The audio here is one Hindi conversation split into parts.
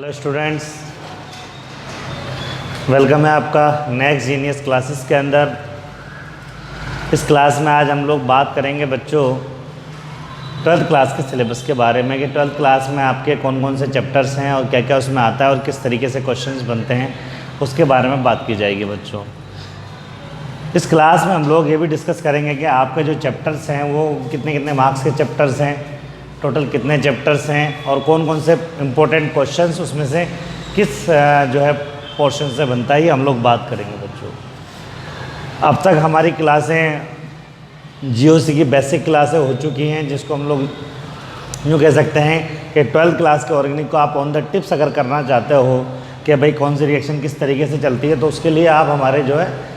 हेलो स्टूडेंट्स, वेलकम है आपका नेक्स्ट जीनियस क्लासेस के अंदर। इस क्लास में आज हम लोग बात करेंगे बच्चों 12th क्लास के सिलेबस के बारे में कि 12th क्लास में आपके कौन कौन से चैप्टर्स हैं और क्या क्या उसमें आता है और किस तरीके से क्वेश्चंस बनते हैं, उसके बारे में बात की जाएगी बच्चों। इस क्लास में हम लोग ये भी डिस्कस करेंगे कि आपके जो चैप्टर्स हैं वो कितने कितने मार्क्स के चैप्टर्स हैं, टोटल कितने चैप्टर्स हैं और कौन कौन से इम्पोर्टेंट क्वेश्चंस उसमें से किस जो है पोर्शन से बनता है, ये हम लोग बात करेंगे बच्चों। अब तक हमारी क्लासें जीओसी की बेसिक क्लासें हो चुकी हैं, जिसको हम लोग यूँ कह सकते हैं कि 12th क्लास के ऑर्गेनिक को आप ऑन द टिप्स अगर करना चाहते हो कि भाई कौन सी रिएक्शन किस तरीके से चलती है, तो उसके लिए आप हमारे जो है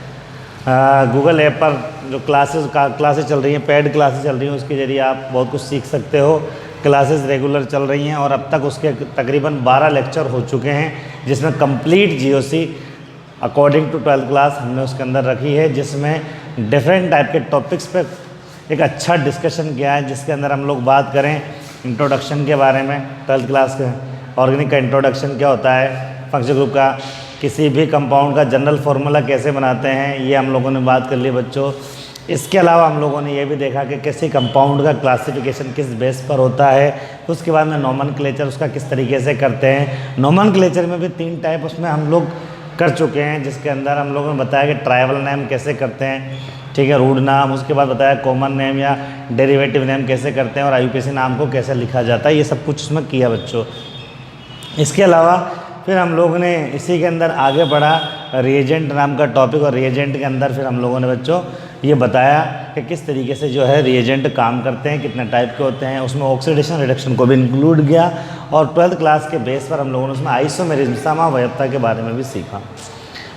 गूगल ऐप पर जो क्लासेस चल रही हैं, पेड क्लासेस चल रही हैं, उसके ज़रिए आप बहुत कुछ सीख सकते हो। क्लासेस रेगुलर चल रही हैं और अब तक उसके तकरीबन 12 लेक्चर हो चुके हैं, जिसमें complete GOC according to 12th class हमने उसके अंदर रखी है, जिसमें डिफरेंट टाइप के टॉपिक्स पे एक अच्छा डिस्कशन किया है। जिसके अंदर हम लोग बात करें इंट्रोडक्शन के बारे में, 12th क्लास के ऑर्गेनिक का इंट्रोडक्शन क्या होता है, फंक्शन ग्रुप का, किसी भी कंपाउंड का जनरल फार्मूला कैसे बनाते हैं, ये हम लोगों ने बात कर ली बच्चों। इसके अलावा हम लोगों ने ये भी देखा कि किसी कंपाउंड का क्लासिफिकेशन किस बेस पर होता है। उसके बाद में नोमेनक्लेचर उसका किस तरीके से करते हैं। नोमेनक्लेचर में भी 3 टाइप उसमें हम लोग कर चुके हैं, जिसके अंदर हम लोगों ने बताया कि ट्राइवल नेम कैसे करते हैं, ठीक है, रूट नाम, उसके बाद बताया कॉमन नेम या डेरिवेटिव नेम कैसे करते हैं और आईयूपीएसी नाम को कैसे लिखा जाता है, ये सब कुछ उसमें किया बच्चों। इसके अलावा फिर हम लोगों ने इसी के अंदर आगे बढ़ा रिएजेंट नाम का टॉपिक, और रिएजेंट के अंदर फिर हम लोगों ने बच्चों ये बताया कि किस तरीके से जो है रिएजेंट काम करते हैं, कितने टाइप के होते हैं, उसमें ऑक्सीडेशन रिडक्शन को भी इंक्लूड किया। और 12th क्लास के बेस पर हम लोगों ने उसमें आइसोमेरिज्म समवयवता के बारे में भी सीखा।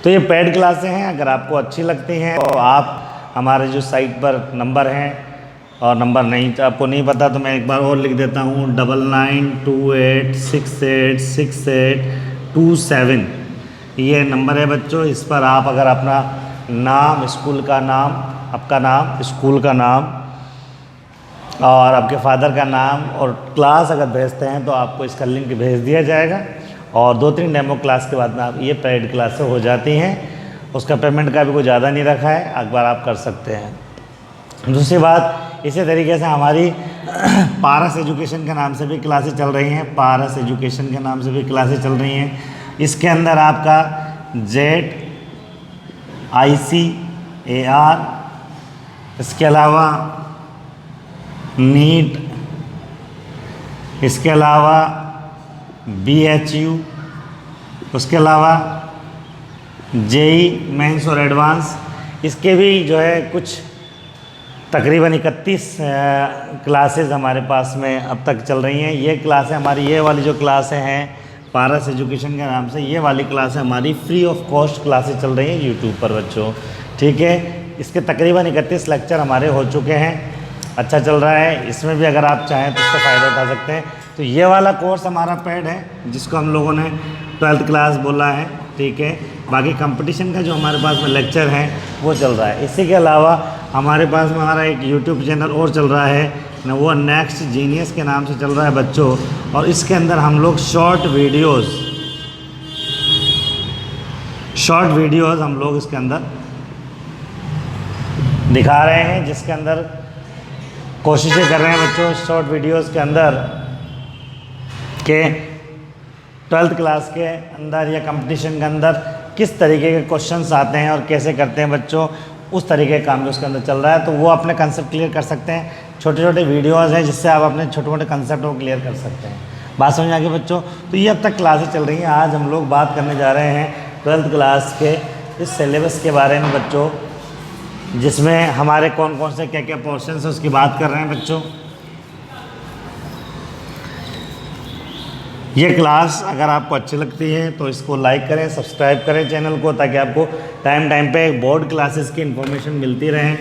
तो ये पेड क्लासें हैं, अगर आपको अच्छी लगती हैं तो आप हमारे जो साइट पर नंबर हैं, और नंबर नहीं आपको नहीं पता तो मैं एक बार और लिख देता हूँ, 9928686827, ये नंबर है बच्चों। इस पर आप अगर अपना नाम, स्कूल का नाम, आपका नाम, स्कूल का नाम और आपके फादर का नाम और क्लास अगर भेजते हैं तो आपको इसका लिंक भेज दिया जाएगा। और 2-3 डेमो क्लास के बाद में आप ये पेड क्लासें हो जाती हैं। उसका पेमेंट का भी कोई ज़्यादा नहीं रखा है, एक बार आप कर सकते हैं। दूसरी बात, इसी तरीके से हमारी पारस एजुकेशन के नाम से भी क्लासेस चल रही हैं, पारस एजुकेशन के नाम से भी क्लासेस चल रही हैं। इसके अंदर आपका JEICAR, इसके अलावा नीट, इसके अलावा BHU, उसके अलावा JEE मेंस और एडवांस, इसके भी जो है कुछ तकरीबन 31 क्लासेस हमारे पास में अब तक चल रही हैं। ये क्लासें हमारी, ये वाली जो क्लासें हैं पारस एजुकेशन के नाम से, ये वाली क्लासें हमारी फ्री ऑफ कॉस्ट क्लासेस चल रही हैं यूट्यूब पर बच्चों, ठीक है। इसके तकरीबन 31 लेक्चर हमारे हो चुके हैं, अच्छा चल रहा है। इसमें भी अगर आप चाहें तो इसका फ़ायदा उठा सकते हैं। तो ये वाला कोर्स हमारा पेड है, जिसको हम लोगों ने 12th क्लास बोला है, ठीक है। बाकी कंपटीशन का जो हमारे पास में लेक्चर है वो चल रहा है। इसी के अलावा हमारे पास में हमारा एक यूट्यूब चैनल और चल रहा है ना, वो नेक्स्ट जीनियस के नाम से चल रहा है बच्चों। और इसके अंदर हम लोग शॉर्ट वीडियोस हम लोग इसके अंदर दिखा रहे हैं, जिसके अंदर कोशिशें कर रहे हैं बच्चों शॉर्ट वीडियोस के अंदर के 12th क्लास के अंदर या कंपटीशन के अंदर किस तरीके के क्वेश्चंस आते हैं और कैसे करते हैं बच्चों, उस तरीके का काम जो उसके अंदर चल रहा है। तो वो अपने कंसेप्ट क्लियर कर सकते हैं। छोटे छोटे वीडियोज़ हैं जिससे आप अपने छोटे मोटे कंसेप्ट को क्लियर कर सकते हैं। बात समझ आ गई बच्चों। तो ये अब तक क्लासेस चल रही हैं। आज हम लोग बात करने जा रहे हैं 12th क्लास के इस सिलेबस के बारे में बच्चों, जिसमें हमारे कौन कौन से क्या क्या पोर्शंस है उसकी बात कर रहे हैं बच्चों। ये क्लास अगर आपको अच्छी लगती है तो इसको लाइक करें, सब्सक्राइब करें चैनल को, ताकि आपको टाइम टाइम पे बोर्ड क्लासेस की इन्फॉर्मेशन मिलती रहे,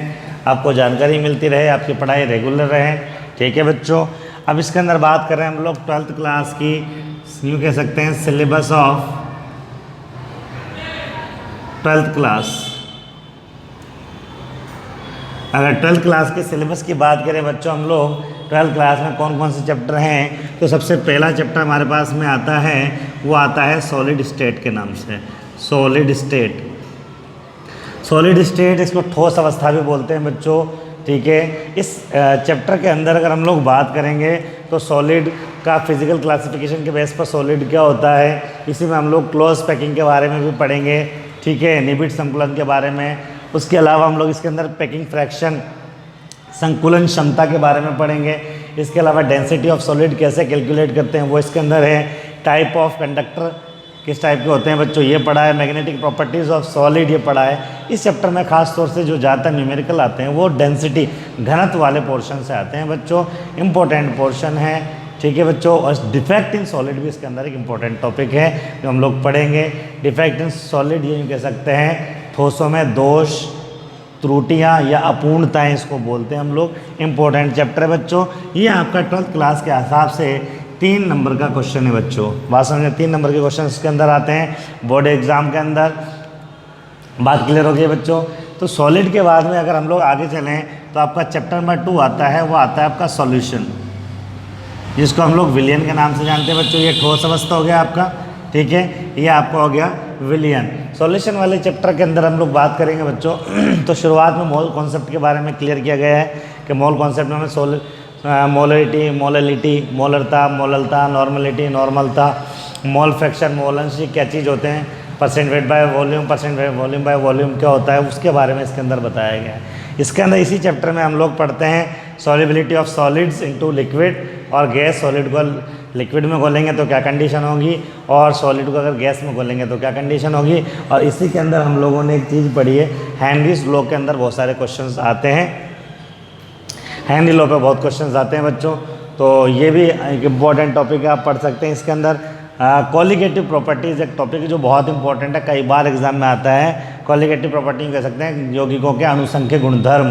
आपको जानकारी मिलती रहे, आपकी पढ़ाई रेगुलर रहे, ठीक है बच्चों। अब इसके अंदर बात कर रहे हैं हम लोग 12th क्लास की, यूँ कह सकते हैं सिलेबस ऑफ 12th क्लास। अगर 12th क्लास के सिलेबस की बात करें बच्चों हम लोग, ट्वेल्थ क्लास में कौन कौन से चैप्टर हैं, तो सबसे पहला चैप्टर हमारे पास में आता है, वो आता है सॉलिड स्टेट के नाम से। सॉलिड स्टेट, सॉलिड स्टेट इसको ठोस अवस्था भी बोलते हैं बच्चों, ठीक है। इस चैप्टर के अंदर अगर हम लोग बात करेंगे तो सॉलिड का फिजिकल क्लासिफिकेशन के बेस पर सॉलिड क्या होता है, इसी में हम लोग क्लोज पैकिंग के बारे में भी पढ़ेंगे, ठीक है, निबिड संकुलन के बारे में। उसके अलावा हम लोग इसके अंदर पैकिंग फ्रैक्शन, संकुलन क्षमता के बारे में पढ़ेंगे। इसके अलावा डेंसिटी ऑफ सॉलिड कैसे कैलकुलेट करते हैं वो इसके अंदर है। टाइप ऑफ कंडक्टर किस टाइप के होते हैं बच्चों ये पढ़ा है। मैग्नेटिक प्रॉपर्टीज़ ऑफ सॉलिड ये पढ़ा है। इस चैप्टर में खास तौर से जो ज़्यादा न्यूमेरिकल आते हैं वो डेंसिटी, घनत्व वाले पोर्शन से आते हैं बच्चों, इंपॉर्टेंट पोर्शन है, ठीक है बच्चों। और डिफेक्ट इन सॉलिड भी इसके अंदर एक इंपॉर्टेंट टॉपिक है जो हम लोग पढ़ेंगे। डिफेक्ट इन सॉलिड ये कह सकते हैं ठोसों में दोष, त्रुटियां या अपूर्णताएं इसको बोलते हैं हम लोग। इंपॉर्टेंट चैप्टर है बच्चों। ये आपका 12th क्लास के हिसाब से 3 नंबर का क्वेश्चन है बच्चों। बात समझे, 3 नंबर के क्वेश्चन इसके अंदर आते हैं बोर्ड एग्जाम के अंदर। बात क्लियर हो गई बच्चों। तो सॉलिड के बाद में अगर हम लोग आगे चलें तो आपका चैप्टर नंबर 2 आता है, वो आता है आपका सॉल्यूशन, जिसको हम लोग विलियन के नाम से जानते हैं बच्चों। ये ठोस अवस्था हो गया आपका, ठीक है, ये आपका हो गया विलियन। सॉल्यूशन वाले चैप्टर के अंदर हम लोग बात करेंगे बच्चों। तो शुरुआत में मोल कॉन्सेप्ट के बारे में क्लियर किया गया है कि मोल कॉन्सेप्ट में हमें molarity, molality, मोलरता, मोललता, normality, नॉर्मलता, mole fraction, मोलेंस, क्या चीज़ होते हैं, percent weight by volume, percent volume by volume क्या होता है, उसके बारे में इसके अंदर बताया गया है। इसके अंदर इसी चैप्टर में हम लोग पढ़ते हैं solubility of solids into liquid और गैस। सॉलिड को लिक्विड में घोलेंगे तो क्या कंडीशन होगी, और सॉलिड को अगर गैस में घोलेंगे तो क्या कंडीशन होगी। और इसी के अंदर हम लोगों ने एक चीज़ पढ़ी है, हेनरीज लॉ के अंदर बहुत सारे क्वेश्चंस आते हैं। हेनरी लॉ पे बहुत क्वेश्चंस आते हैं बच्चों, तो ये भी एक इम्पॉर्टेंट टॉपिक है, आप पढ़ सकते हैं। इसके अंदर कॉलिगेटिव प्रॉपर्टीज़ एक टॉपिक है जो बहुत इंपॉर्टेंट है, कई बार एग्जाम में आता है। कॉलिगेटिव प्रॉपर्टी कह सकते हैं यौगिकों के अनुसंख्यक गुणधर्म,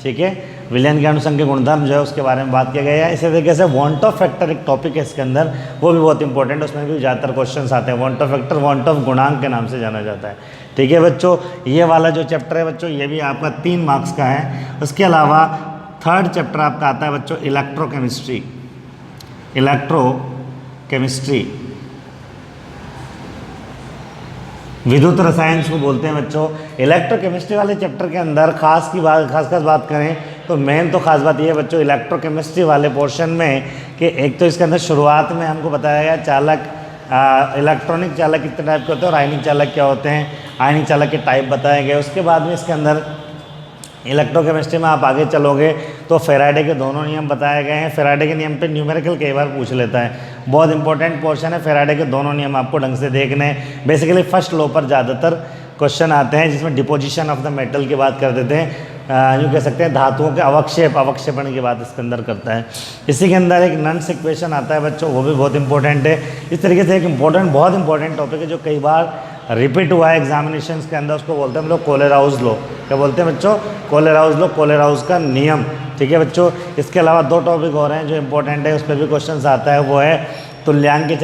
ठीक है, विलियन के अनुसंख्यक गुणधर्म जो है उसके बारे में बात किया गया है। इसी तरीके से वांट ऑफ फैक्टर एक टॉपिक है इसके अंदर, वो भी बहुत इंपॉर्टेंट है, उसमें भी ज़्यादातर क्वेश्चंस आते हैं। Want of factor want of गुणांक के नाम से जाना जाता है, ठीक है बच्चों। ये वाला जो चैप्टर है बच्चों ये भी आपका 3 मार्क्स का है। उसके अलावा 3rd चैप्टर आपका आता है बच्चों इलेक्ट्रोकेमिस्ट्री। इलेक्ट्रोकेमिस्ट्री विद्युत रसायन को बोलते हैं बच्चों। इलेक्ट्रोकेमिस्ट्री वाले चैप्टर के अंदर खास बात करें तो मेन तो खास बात ये है बच्चों इलेक्ट्रोकेमिस्ट्री वाले पोर्शन में कि एक तो इसके अंदर शुरुआत में हमको बताया गया चालक, इलेक्ट्रॉनिक चालक कितने टाइप के होते हैं और आयनिक चालक क्या होते हैं, आयनिक चालक के टाइप बताए गए। उसके बाद में इसके अंदर इलेक्ट्रोकेमिस्ट्री में आप आगे चलोगे तो फेराडे के दोनों नियम बताए गए हैं। फेराडे के नियम पे न्यूमेरिकल कई बार पूछ लेता है, बहुत इंपॉर्टेंट पोर्शन है। फेराडे के दोनों नियम आपको ढंग से देखने हैं। बेसिकली फर्स्ट लॉ पर ज़्यादातर क्वेश्चन आते हैं, जिसमें डिपोजिशन ऑफ द मेटल की बात कर देते हैं, यूँ कह सकते हैं धातुओं के अवक्षेपण की बात इसके अंदर करता है। इसी के अंदर एक नन्स इक्वेशन आता है बच्चों, वो भी बहुत इंपॉर्टेंट है। इस तरीके से एक बहुत इंपॉर्टेंट टॉपिक है जो कई बार रिपीट हुआ है एग्जामिनेशंस के अंदर, उसको बोलते हैं हम लोग कोलेराउज लॉ। क्या बोलते हैं बच्चों? कोलेराउज लॉ, कोलेराउज का नियम, ठीक है बच्चों। इसके अलावा 2 टॉपिक और हैं जो इंपॉर्टेंट है, उस पर भी क्वेश्चन आता है, वो है तुल्यांक की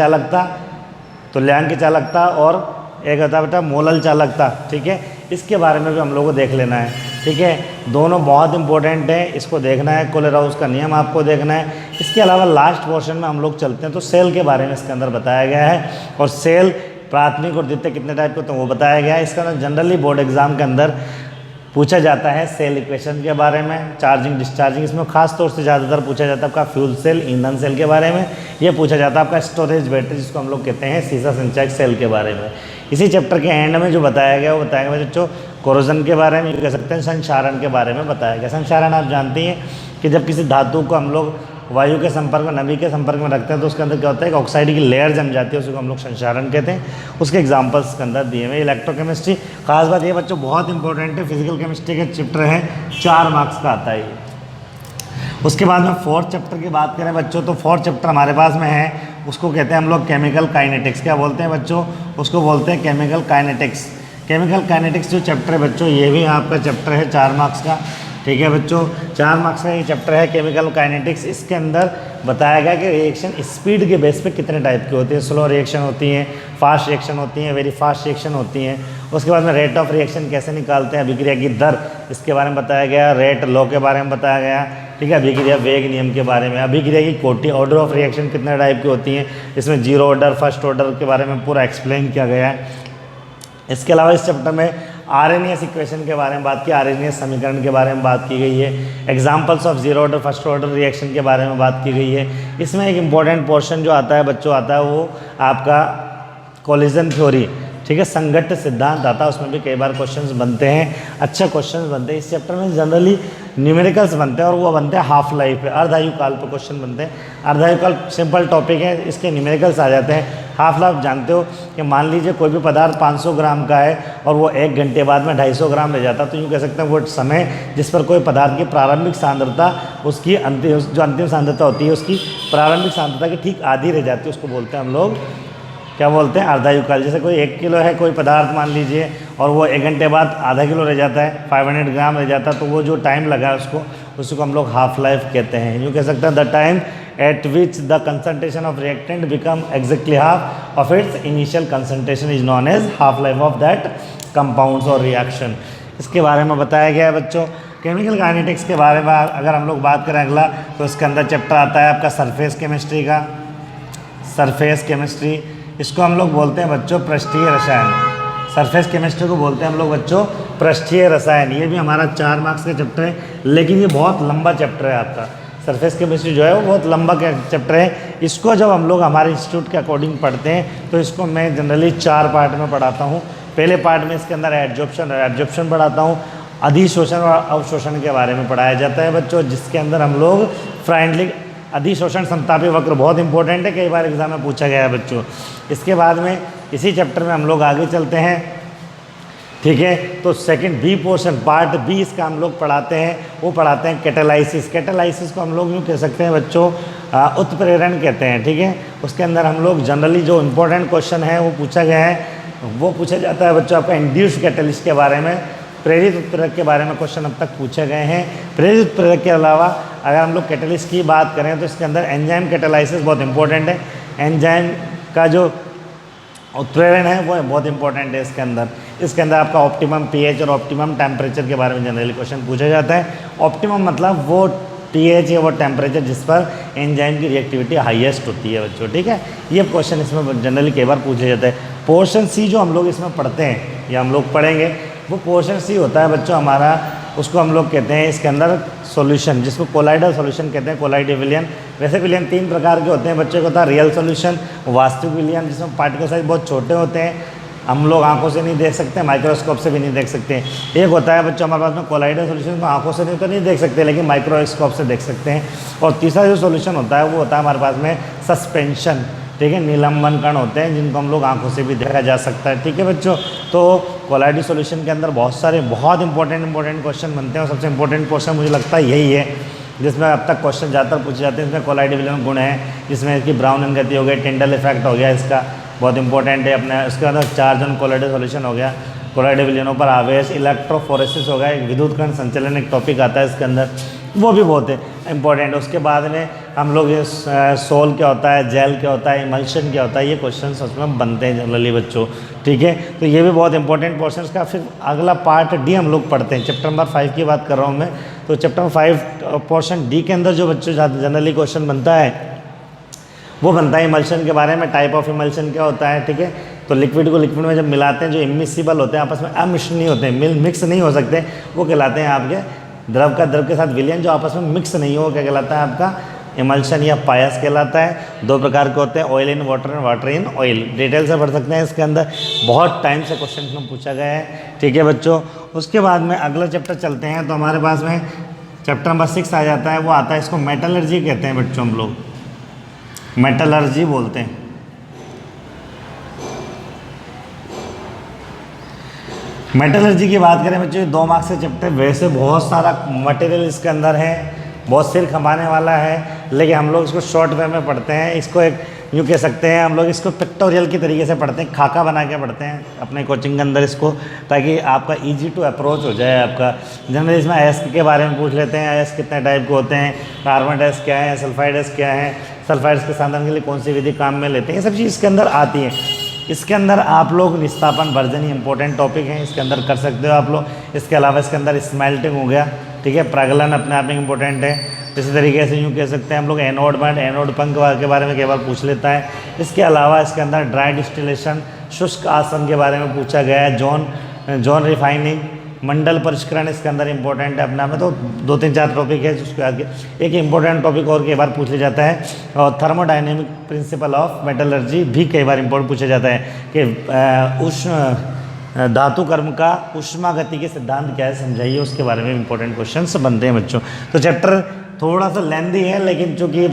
चालकता और एक होता है बेटा मोलल चालकता, ठीक है। इसके बारे में भी हम लोग को देख लेना है, ठीक है। दोनों बहुत इंपॉर्टेंट है, इसको देखना है, कोलेराउज का नियम आपको देखना है। इसके अलावा लास्ट पोर्शन में हम लोग चलते हैं तो सेल के बारे में इसके अंदर बताया गया है, और सेल प्राथमिक और द्वितीय कितने टाइप के तो वो बताया गया है। इसका जनरली बोर्ड एग्जाम के अंदर पूछा जाता है सेल इक्वेशन के बारे में, चार्जिंग डिस्चार्जिंग, इसमें खास तौर से ज़्यादातर पूछा जाता है आपका फ्यूल सेल, ईंधन सेल के बारे में। ये पूछा जाता है आपका स्टोरेज बैटरी, जिसको हम लोग कहते हैं सीसा संचयक सेल के बारे में। इसी चैप्टर के एंड में जो बताया गया वो बताया गया बच्चों कोरोजन के बारे में, कह सकते हैं संक्षारण के बारे में बताया गया। संक्षारण आप जानते हैं कि जब किसी धातु को हम लोग वायु के संपर्क में, नमी के संपर्क में रखते हैं तो उसके अंदर क्या होता है कि ऑक्साइड की लेयर जम जाती है, उसको हम लोग संक्षारण कहते हैं। उसके एग्जांपल्स के अंदर दिए हुए। इलेक्ट्रोकेमिस्ट्री खास बात ये बच्चों बहुत इंपॉर्टेंट है, फिजिकल केमिस्ट्री के चैप्टर है, 4 मार्क्स का आता है ये। उसके बाद में 4th चैप्टर की बात करें बच्चों तो 4th चैप्टर हमारे पास में है, उसको कहते हैं हम लोग केमिकल काइनेटिक्स। क्या बोलते हैं बच्चों? उसको बोलते हैं केमिकल काइनेटिक्स। केमिकल काइनेटिक्स जो चैप्टर है बच्चों ये भी आपका चैप्टर है 4 मार्क्स का, ठीक है बच्चों। 4 मार्क्स का ये चैप्टर है केमिकल काइनेटिक्स। इसके अंदर बताया गया कि रिएक्शन स्पीड के बेस पे कितने टाइप की होती है। स्लो रिएक्शन होती हैं, फास्ट रिएक्शन होती हैं, वेरी फास्ट रिएक्शन होती हैं, उसके बाद में रेट ऑफ रिएक्शन कैसे निकालते हैं, अभिक्रिया की दर इसके बारे में बताया गया, रेट लॉ के बारे में बताया गया, ठीक है, अभिक्रिया वेग नियम के बारे में, अभिक्रिया की कोटि ऑर्डर ऑफ रिएक्शन कितने टाइप की होती हैं, इसमें जीरो ऑर्डर, फर्स्ट ऑर्डर के बारे में पूरा एक्सप्लेन किया गया है। इसके अलावा इस चैप्टर में आरएनएस इक्वेशन के बारे में बात की, आरएनएस समीकरण के बारे में बात की गई है, examples of zero order first order reaction के बारे में बात की गई है। इसमें एक इम्पॉर्टेंट पोर्शन जो आता है बच्चों, आता है वो आपका कोलिजन थ्योरी, ठीक है, संघट्ट सिद्धांत आता है, उसमें भी कई बार क्वेश्चंस बनते हैं, अच्छे क्वेश्चंस बनते हैं। इस चैप्टर में जनरली न्यूमेरिकल्स बनते हैं और वो बनते हैं हाफ लाइफ पे, अर्धायुकाल पे क्वेश्चन बनते हैं। अर्धायुकाल सिंपल टॉपिक है, इसके न्यूमेरिकल्स आ जाते हैं। हाफ लाइफ जानते हो कि मान लीजिए कोई भी पदार्थ 500 ग्राम का है और वो 1 घंटे बाद में 250 ग्राम ले जाता, तो यूँ कह सकते हैं वो समय जिस पर कोई पदार्थ की प्रारंभिक सांद्रता उसकी अंतिम सांद्रता होती है उसकी प्रारंभिक सांद्रता की ठीक आधी रह जाती है, उसको बोलते हैं हम लोग क्या बोलते हैं, अर्धायुकाल। जैसे कोई 1 किलो है कोई पदार्थ मान लीजिए और वो 1 घंटे बाद आधा किलो रह जाता है, 500 ग्राम रह जाता है, तो वो जो टाइम लगा है उसी को हम लोग हाफ लाइफ कहते हैं। यूँ कह सकते हैं the time at which the concentration of reactant become exactly half of its initial concentration is known as half life of that compounds और रिएक्शन। इसके बारे में बताया गया है बच्चों। केमिकल काइनेटिक्स के बारे में अगर हम लोग बात करें अगला, तो इसके अंदर चैप्टर आता है आपका सरफेस केमिस्ट्री का, सरफेस केमिस्ट्री, इसको हम लोग बोलते हैं बच्चों पृष्ठीय रसायन। सरफेस केमिस्ट्री को बोलते हैं हम लोग बच्चों पृष्ठीय रसायन। ये भी हमारा 4 मार्क्स का चैप्टर है, लेकिन ये बहुत लंबा चैप्टर है आपका। सरफेस केमिस्ट्री जो है वो बहुत लंबा चैप्टर है। इसको जब हम लोग हमारे इंस्टीट्यूट के अकॉर्डिंग पढ़ते हैं तो इसको मैं जनरली 4 पार्ट में पढ़ाता हूँ। पहले पार्ट में इसके अंदर एब्जॉर्प्शन पढ़ाता हूँ, अधिशोषण और अवशोषण के बारे में पढ़ाया जाता है बच्चों, जिसके अंदर हम लोग फ्राइंडलिक अधिशोषण संतापी वक्र बहुत इंपॉर्टेंट है, कई बार एग्जाम में पूछा गया है बच्चों। इसके बाद में इसी चैप्टर में हम लोग आगे चलते हैं, ठीक है। तो second B portion part B इसका हम लोग पढ़ाते हैं, वो पढ़ाते हैं कैटालाइसिस। कैटालाइसिस को हम लोग यूँ कह सकते हैं बच्चों उत्प्रेरण कहते हैं, ठीक है। उसके अंदर हम लोग जनरली जो इम्पोर्टेंट क्वेश्चन है वो पूछा गया है, वो पूछा जाता है बच्चों आपका इंड्यूस्ड कैटलिस्ट के बारे में, प्रेरित उत्प्रेरक के बारे में क्वेश्चन अब तक पूछे गए हैं। प्रेरित उत्प्रेरक के अलावा अगर हम लोग कैटलिस्ट की बात करें तो इसके अंदर एंजाइम कैटालाइसिस बहुत इंपॉर्टेंट है। एंजाइम का जो उत्प्रेरण है वो बहुत इंपॉर्टेंट है इसके अंदर आपका ऑप्टिमम पीएच और ऑप्टिमम टेम्परेचर के बारे में जनरली क्वेश्चन पूछा जाता है। ऑप्टिमम मतलब वो पीएच या वो टेम्परेचर जिस पर एंजाइम की रिएक्टिविटी हाईएस्ट होती है बच्चों, ठीक है। ये क्वेश्चन इसमें जनरली कई बार पूछा जाता है। पोर्शन सी जो हम लोग इसमें पढ़ते हैं या हम लोग पढ़ेंगे, वो पोर्शन सी होता है बच्चों हमारा, उसको हम लोग कहते हैं इसके अंदर सॉल्यूशन, जिसको कोलाइडल सॉल्यूशन कहते हैं, कोलाइडल विलयन। वैसे विलयन 3 प्रकार के होते हैं बच्चों को, होता है रियल सॉल्यूशन, वास्तविक विलयन जिसमें पार्टिकल साइज बहुत छोटे होते हैं, हम लोग आंखों से नहीं देख सकते, माइक्रोस्कोप से भी नहीं देख सकते। एक होता है बच्चों हमारे पास में कोलाइडल सॉल्यूशन को आंखों से नहीं देख सकते, लेकिन माइक्रोस्कोप से देख सकते हैं। और तीसरा जो सॉल्यूशन होता है वो होता है हमारे पास में सस्पेंशन, ठीक है, निलंबन कण होते हैं जिनको हम लोग आंखों से भी देखा जा सकता है, ठीक है बच्चों। तो कोलाइडल सॉल्यूशन के अंदर बहुत सारे बहुत इंपॉर्टेंट क्वेश्चन बनते हैं और सबसे इंपॉर्टेंट क्वेश्चन मुझे लगता है यही है जिसमें अब तक क्वेश्चन ज़्यादातर पूछे जाते हैं। इसमें कोलाइडल विलयन गुण है, जिसमें इसकी ब्राउन गति हो गई, टिंडल इफेक्ट हो गया, इसका बहुत इंपॉर्टेंट है अपने। उसके अंदर चार्ज ऑन कोलाइडल सॉल्यूशन हो गया, कोलाइडल विलयनों पर आवेश, इलेक्ट्रोफोरेसिस हो गया, एक विद्युत कण संचलन एक टॉपिक आता है इसके अंदर, वो भी बहुत है इंपॉर्टेंट। उसके बाद में हम लोग ये सोल क्या होता है, जेल क्या होता है, इमल्शन क्या होता है, ये क्वेश्चन उसमें बनते हैं जनरली बच्चों, ठीक है। तो ये भी बहुत इंपॉर्टेंट पोर्शन का। फिर अगला पार्ट डी हम लोग पढ़ते हैं, चैप्टर नंबर 5 की बात कर रहा हूँ मैं। तो चैप्टर 5 पोर्शन डी के अंदर जो बच्चों जनरली क्वेश्चन बनता है वो बनता है इमल्शन के बारे में, टाइप ऑफ इमल्शन क्या होता है, ठीक है। तो लिक्विड को लिक्विड में जब मिलाते हैं, जो इमिसिबल होते हैं आपस में अमिश्र नहीं होते हैं, मिक्स नहीं हो सकते, वो कहलाते हैं आपके द्रव का द्रव के साथ विलयन, जो आपस में मिक्स नहीं हो क्या कहलाता है आपका इमल्शन या पायस कहलाता है। 2 प्रकार के होते हैं, oil in water and water in oil. Detail से पढ़ सकते हैं, इसके अंदर बहुत टाइम से क्वेश्चन में पूछा गया है, ठीक है बच्चों। उसके बाद में अगला चैप्टर चलते हैं, तो हमारे पास में चैप्टर नंबर 6 आ जाता है, वो आता है, इसको मेटलर्जी कहते हैं बच्चों, हम लोग मेटलर्जी बोलते हैं। मेटलर्जी की बात करें बच्चों, 2 मार्क्स से चैप्टर, वैसे बहुत सारा मटेरियल इसके अंदर है, बहुत सिर खपाने वाला है, लेकिन हम लोग इसको शॉर्ट वे में पढ़ते हैं। इसको एक यूँ कह सकते हैं हम लोग इसको पिक्टोरियल की तरीके से पढ़ते हैं, खाका बना के पढ़ते हैं अपने कोचिंग के अंदर इसको, ताकि आपका इजी टू अप्रोच हो जाए आपका। जनरली इसमें अयस्क के बारे में पूछ लेते हैं, अयस्क कितने टाइप के होते हैं, कार्बन अयस्क क्या है, सल्फाइड अयस्क क्या है, सल्फाइड्स के साधन के लिए कौन सी विधि काम में लेते हैं, ये सब चीज़ इसके अंदर आती है। इसके अंदर आप लोग निस्तापन वर्जन ही इंपॉर्टेंट टॉपिक है, इसके अंदर कर सकते हो आप लोग। इसके अलावा इसके अंदर स्मेल्टिंग हो गया, ठीक है, प्रगलन अपने आप में इंपॉर्टेंट है। इसी तरीके से यूँ कह सकते हैं हम लोग एनोड बैंड, एनोड पंख के बारे में कई बार पूछ लेता है। इसके अलावा इसके अंदर ड्राई डिस्टिलेशन, शुष्क आसवन के बारे में पूछा गया है, जॉन रिफाइनिंग, मंडल परिष्करण इसके अंदर इंपॉर्टेंट है अपना में। तो 2-3-4 टॉपिक है जिसके आगे एक इंपॉर्टेंट टॉपिक और कई बार पूछ लिया जाता है, और थर्मोडाइनेमिक प्रिंसिपल ऑफ मेटलर्जी भी कई बार इंपॉर्टेंट पूछा जाता है कि उष्ण धातु कर्म का ऊष्मा गति के सिद्धांत क्या है समझाइए, उसके बारे में इंपॉर्टेंट क्वेश्चंस बनते हैं बच्चों। तो चैप्टर थोड़ा सा लेंदी है, लेकिन चूँकि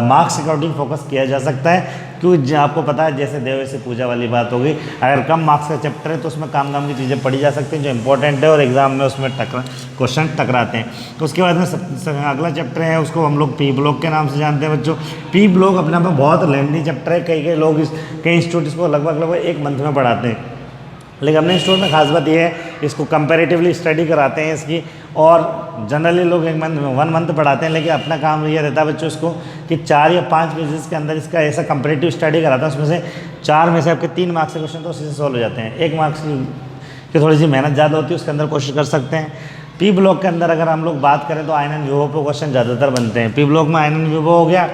मार्क्स अकॉर्डिंग फोकस किया जा सकता है, क्योंकि आपको पता है जैसे देव से पूजा वाली बात होगी, अगर कम मार्क्स का चैप्टर है तो उसमें काम की चीज़ें पढ़ी जा सकती हैं जो इंपॉर्टेंट है और एग्जाम में उसमें क्वेश्चन टकराते हैं। तो उसके बाद में अगला चैप्टर है, उसको हम लोग पी ब्लॉक के नाम से जानते हैं बच्चों। पी ब्लॉक अपने आप में बहुत लेंदी चैप्टर है, कई लोग कई इंस्टीट्यूट इसको लगभग 1 मंथ में पढ़ाते हैं, लेकिन अपने इंस्टीट्यूट में खास बात यह है इसको कंपैरेटिवली स्टडी कराते हैं इसकी, और जनरली लोग 1 मंथ पढ़ाते हैं, लेकिन अपना काम ये रहता है बच्चों इसको कि 4 या 5 पेजेस के अंदर इसका ऐसा कंपैरेटिव स्टडी कराता है, उसमें से 4 में से आपके 3 मार्क्स के क्वेश्चन तो उसी से सॉल्व हो जाते हैं। 1 मार्क्स की थोड़ी सी मेहनत ज़्यादा होती है, उसके अंदर कोशिश कर सकते हैं। पी ब्लॉक के अंदर अगर हम लोग बात करें तो आयनन विभव पर क्वेश्चन ज़्यादातर बनते हैं। पी ब्लॉक में आयनन विभव हो गया।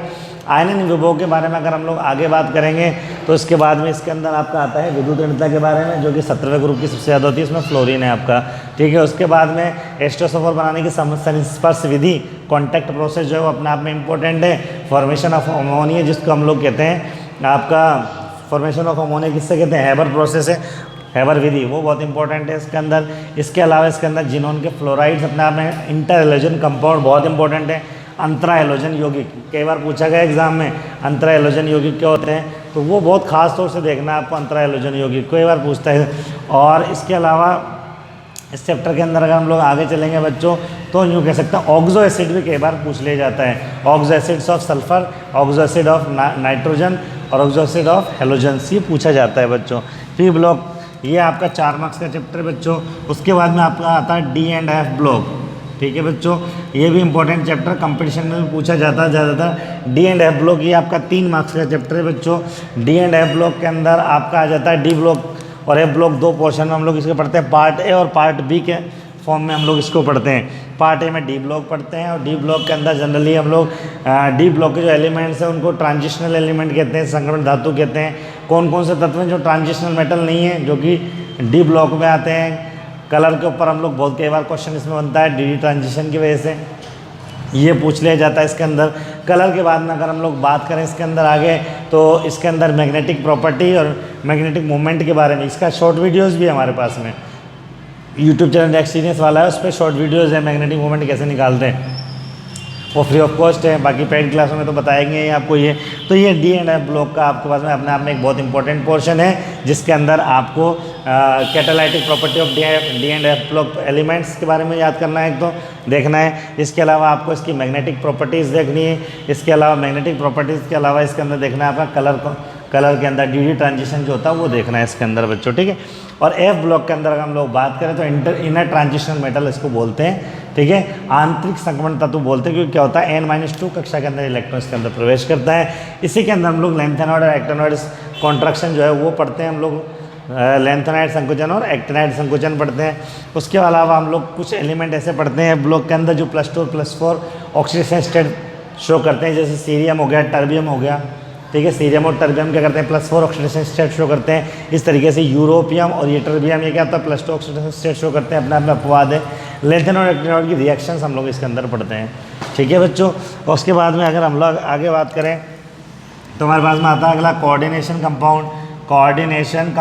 आयनन विभव के बारे में अगर हम लोग आगे बात करेंगे तो इसके बाद में इसके अंदर आपका आता है विद्युत ऋणता के बारे में, जो कि 17वें ग्रुप की सबसे ज़्यादा होती है, इसमें फ्लोरीन है आपका, ठीक है। उसके बाद में एस्ट्रोसोफर बनाने की संस्पर्श विधि, कॉन्टैक्ट प्रोसेस जो है वो अपने आप में इंपॉर्टेंट है। फॉर्मेशन ऑफ अमोनिया जिसको हम लोग कहते हैं आपका, फॉर्मेशन ऑफ अमोनिया किससे कहते हैं, हैबर प्रोसेस है, हैबर विधि, वो बहुत इंपॉर्टेंट है इसके अंदर। इसके अलावा इसके अंदर जिनोन के फ्लोराइड्स अपने आप में, इंटर हैलोजन कंपाउंड बहुत इंपॉर्टेंट है। अंतरा हैलोजन यौगिक कई बार पूछा गया एग्जाम में, अंतरा हैलोजन यौगिक क्या होते हैं, तो वो बहुत खास तौर से देखना है आपको, अंतरा हैलोजन यौगिक कई बार पूछता है। और इसके अलावा इस चैप्टर के अंदर अगर हम लोग आगे चलेंगे बच्चों तो यूँ कह सकते हैं ऑक्सो एसिड भी कई बार पूछ लिया जाता है। Oxo acids of sulphur, oxo acid of nitrogen और ऑक्सो एसिड ऑफ हैलोजन, ये पूछा जाता है बच्चों। पी ब्लॉक ये आपका 4 मार्क्स का चैप्टर है बच्चों। उसके बाद में आपका आता है डी एंड एफ ब्लॉक, ठीक है बच्चों, ये भी इंपॉर्टेंट चैप्टर, कंपटीशन में भी पूछा जाता है ज़्यादातर। डी एंड एफ ब्लॉक ये आपका 3 मार्क्स का चैप्टर है बच्चों। डी एंड एफ ब्लॉक के अंदर आपका आ जाता है डी ब्लॉक और एफ ब्लॉक, 2 पोर्शन में हम लोग इसके पढ़ते हैं, पार्ट ए और पार्ट बी के फॉर्म में हम लोग इसको पढ़ते हैं। पार्ट ए में डी ब्लॉक पढ़ते हैं और डी ब्लॉक के अंदर जनरली हम लोग डी ब्लॉक के जो एलिमेंट्स हैं उनको ट्रांजिशनल एलिमेंट कहते हैं, संक्रमण धातु कहते हैं। कौन कौन से तत्व हैं जो ट्रांजिशनल मेटल नहीं है, जो कि डी ब्लॉक में आते हैं। कलर के ऊपर हम लोग बहुत कई बार क्वेश्चन इसमें बनता है डी ट्रांजिशन की वजह से, ये पूछ लिया जाता है इसके अंदर। कलर के बाद में अगर हम लोग बात करें इसके अंदर आगे तो इसके अंदर मैग्नेटिक प्रॉपर्टी और मैग्नेटिक मूवमेंट के बारे में, इसका शॉर्ट वीडियोस भी है हमारे पास में, यूट्यूब चैनल एक्सपीरियंस वाला है, उस पर शॉर्ट वीडियोज़ है मैग्नेटिक मूवमेंट कैसे निकालते हैं, वो फ्री ऑफ कॉस्ट है। बाकी पेड क्लासों में तो बताएंगे ही आपको ये। तो ये डी एंड एफ ब्लॉक का आपके पास में अपने आप में एक बहुत इंपॉर्टेंट पोर्शन है, जिसके अंदर आपको catalytic property of D and F block elements के बारे में याद करना है, एक तो देखना है। इसके अलावा आपको इसकी मैग्नेटिक प्रॉपर्टीज़ देखनी है। इसके अलावा मैग्नेटिक प्रॉपर्टीज़ के अलावा इसके अंदर देखना है आपका कलर के अंदर डी ट्रांजिशन जो होता है वो देखना है इसके अंदर बच्चों, ठीक है। और एफ ब्लॉक के अंदर अगर हम लोग बात करें तो इनर ट्रांजिशनल मेटल इसको बोलते हैं, ठीक है। आंतरिक संक्रमण तत्व बोलते हैं, क्योंकि क्या होता है n-2 कक्षा के अंदर इलेक्ट्रॉन इसके अंदर प्रवेश करता है। इसी के अंदर हम लोग लेंथेनॉइड और एक्टिनॉइड कॉन्ट्रैक्शन जो है वो पढ़ते हैं हम लोग, लेंथेनाइड संकुचन और एक्टिनाइड संकुचन पढ़ते हैं। उसके अलावा हम लोग कुछ एलिमेंट ऐसे पढ़ते हैं ब्लॉक के अंदर जो +2 और +4 ऑक्सीडेशन स्टेट शो करते हैं, जैसे सीरियम हो गया, टर्बियम हो गया, ठीक है। सीरियम और टर्बियम क्या करते हैं, +4 ऑक्सीडेशन स्टेट शो करते हैं। इस तरीके से यूरोपियम और ये टर्बियम ये क्या होता है, +2 ऑक्सीडेशन स्टेट शो करते हैं, अपने आप में अपवाद है। लेंथेनॉइड और एक्टिनॉइड की रिएक्शंस हम लोग इसके अंदर पढ़ते हैं, ठीक है बच्चों। और उसके बाद में अगर हम लोग आगे बात करें तो हमारे पास में आता है अगला कोऑर्डिनेशन कंपाउंड। कोऑर्डिनेशन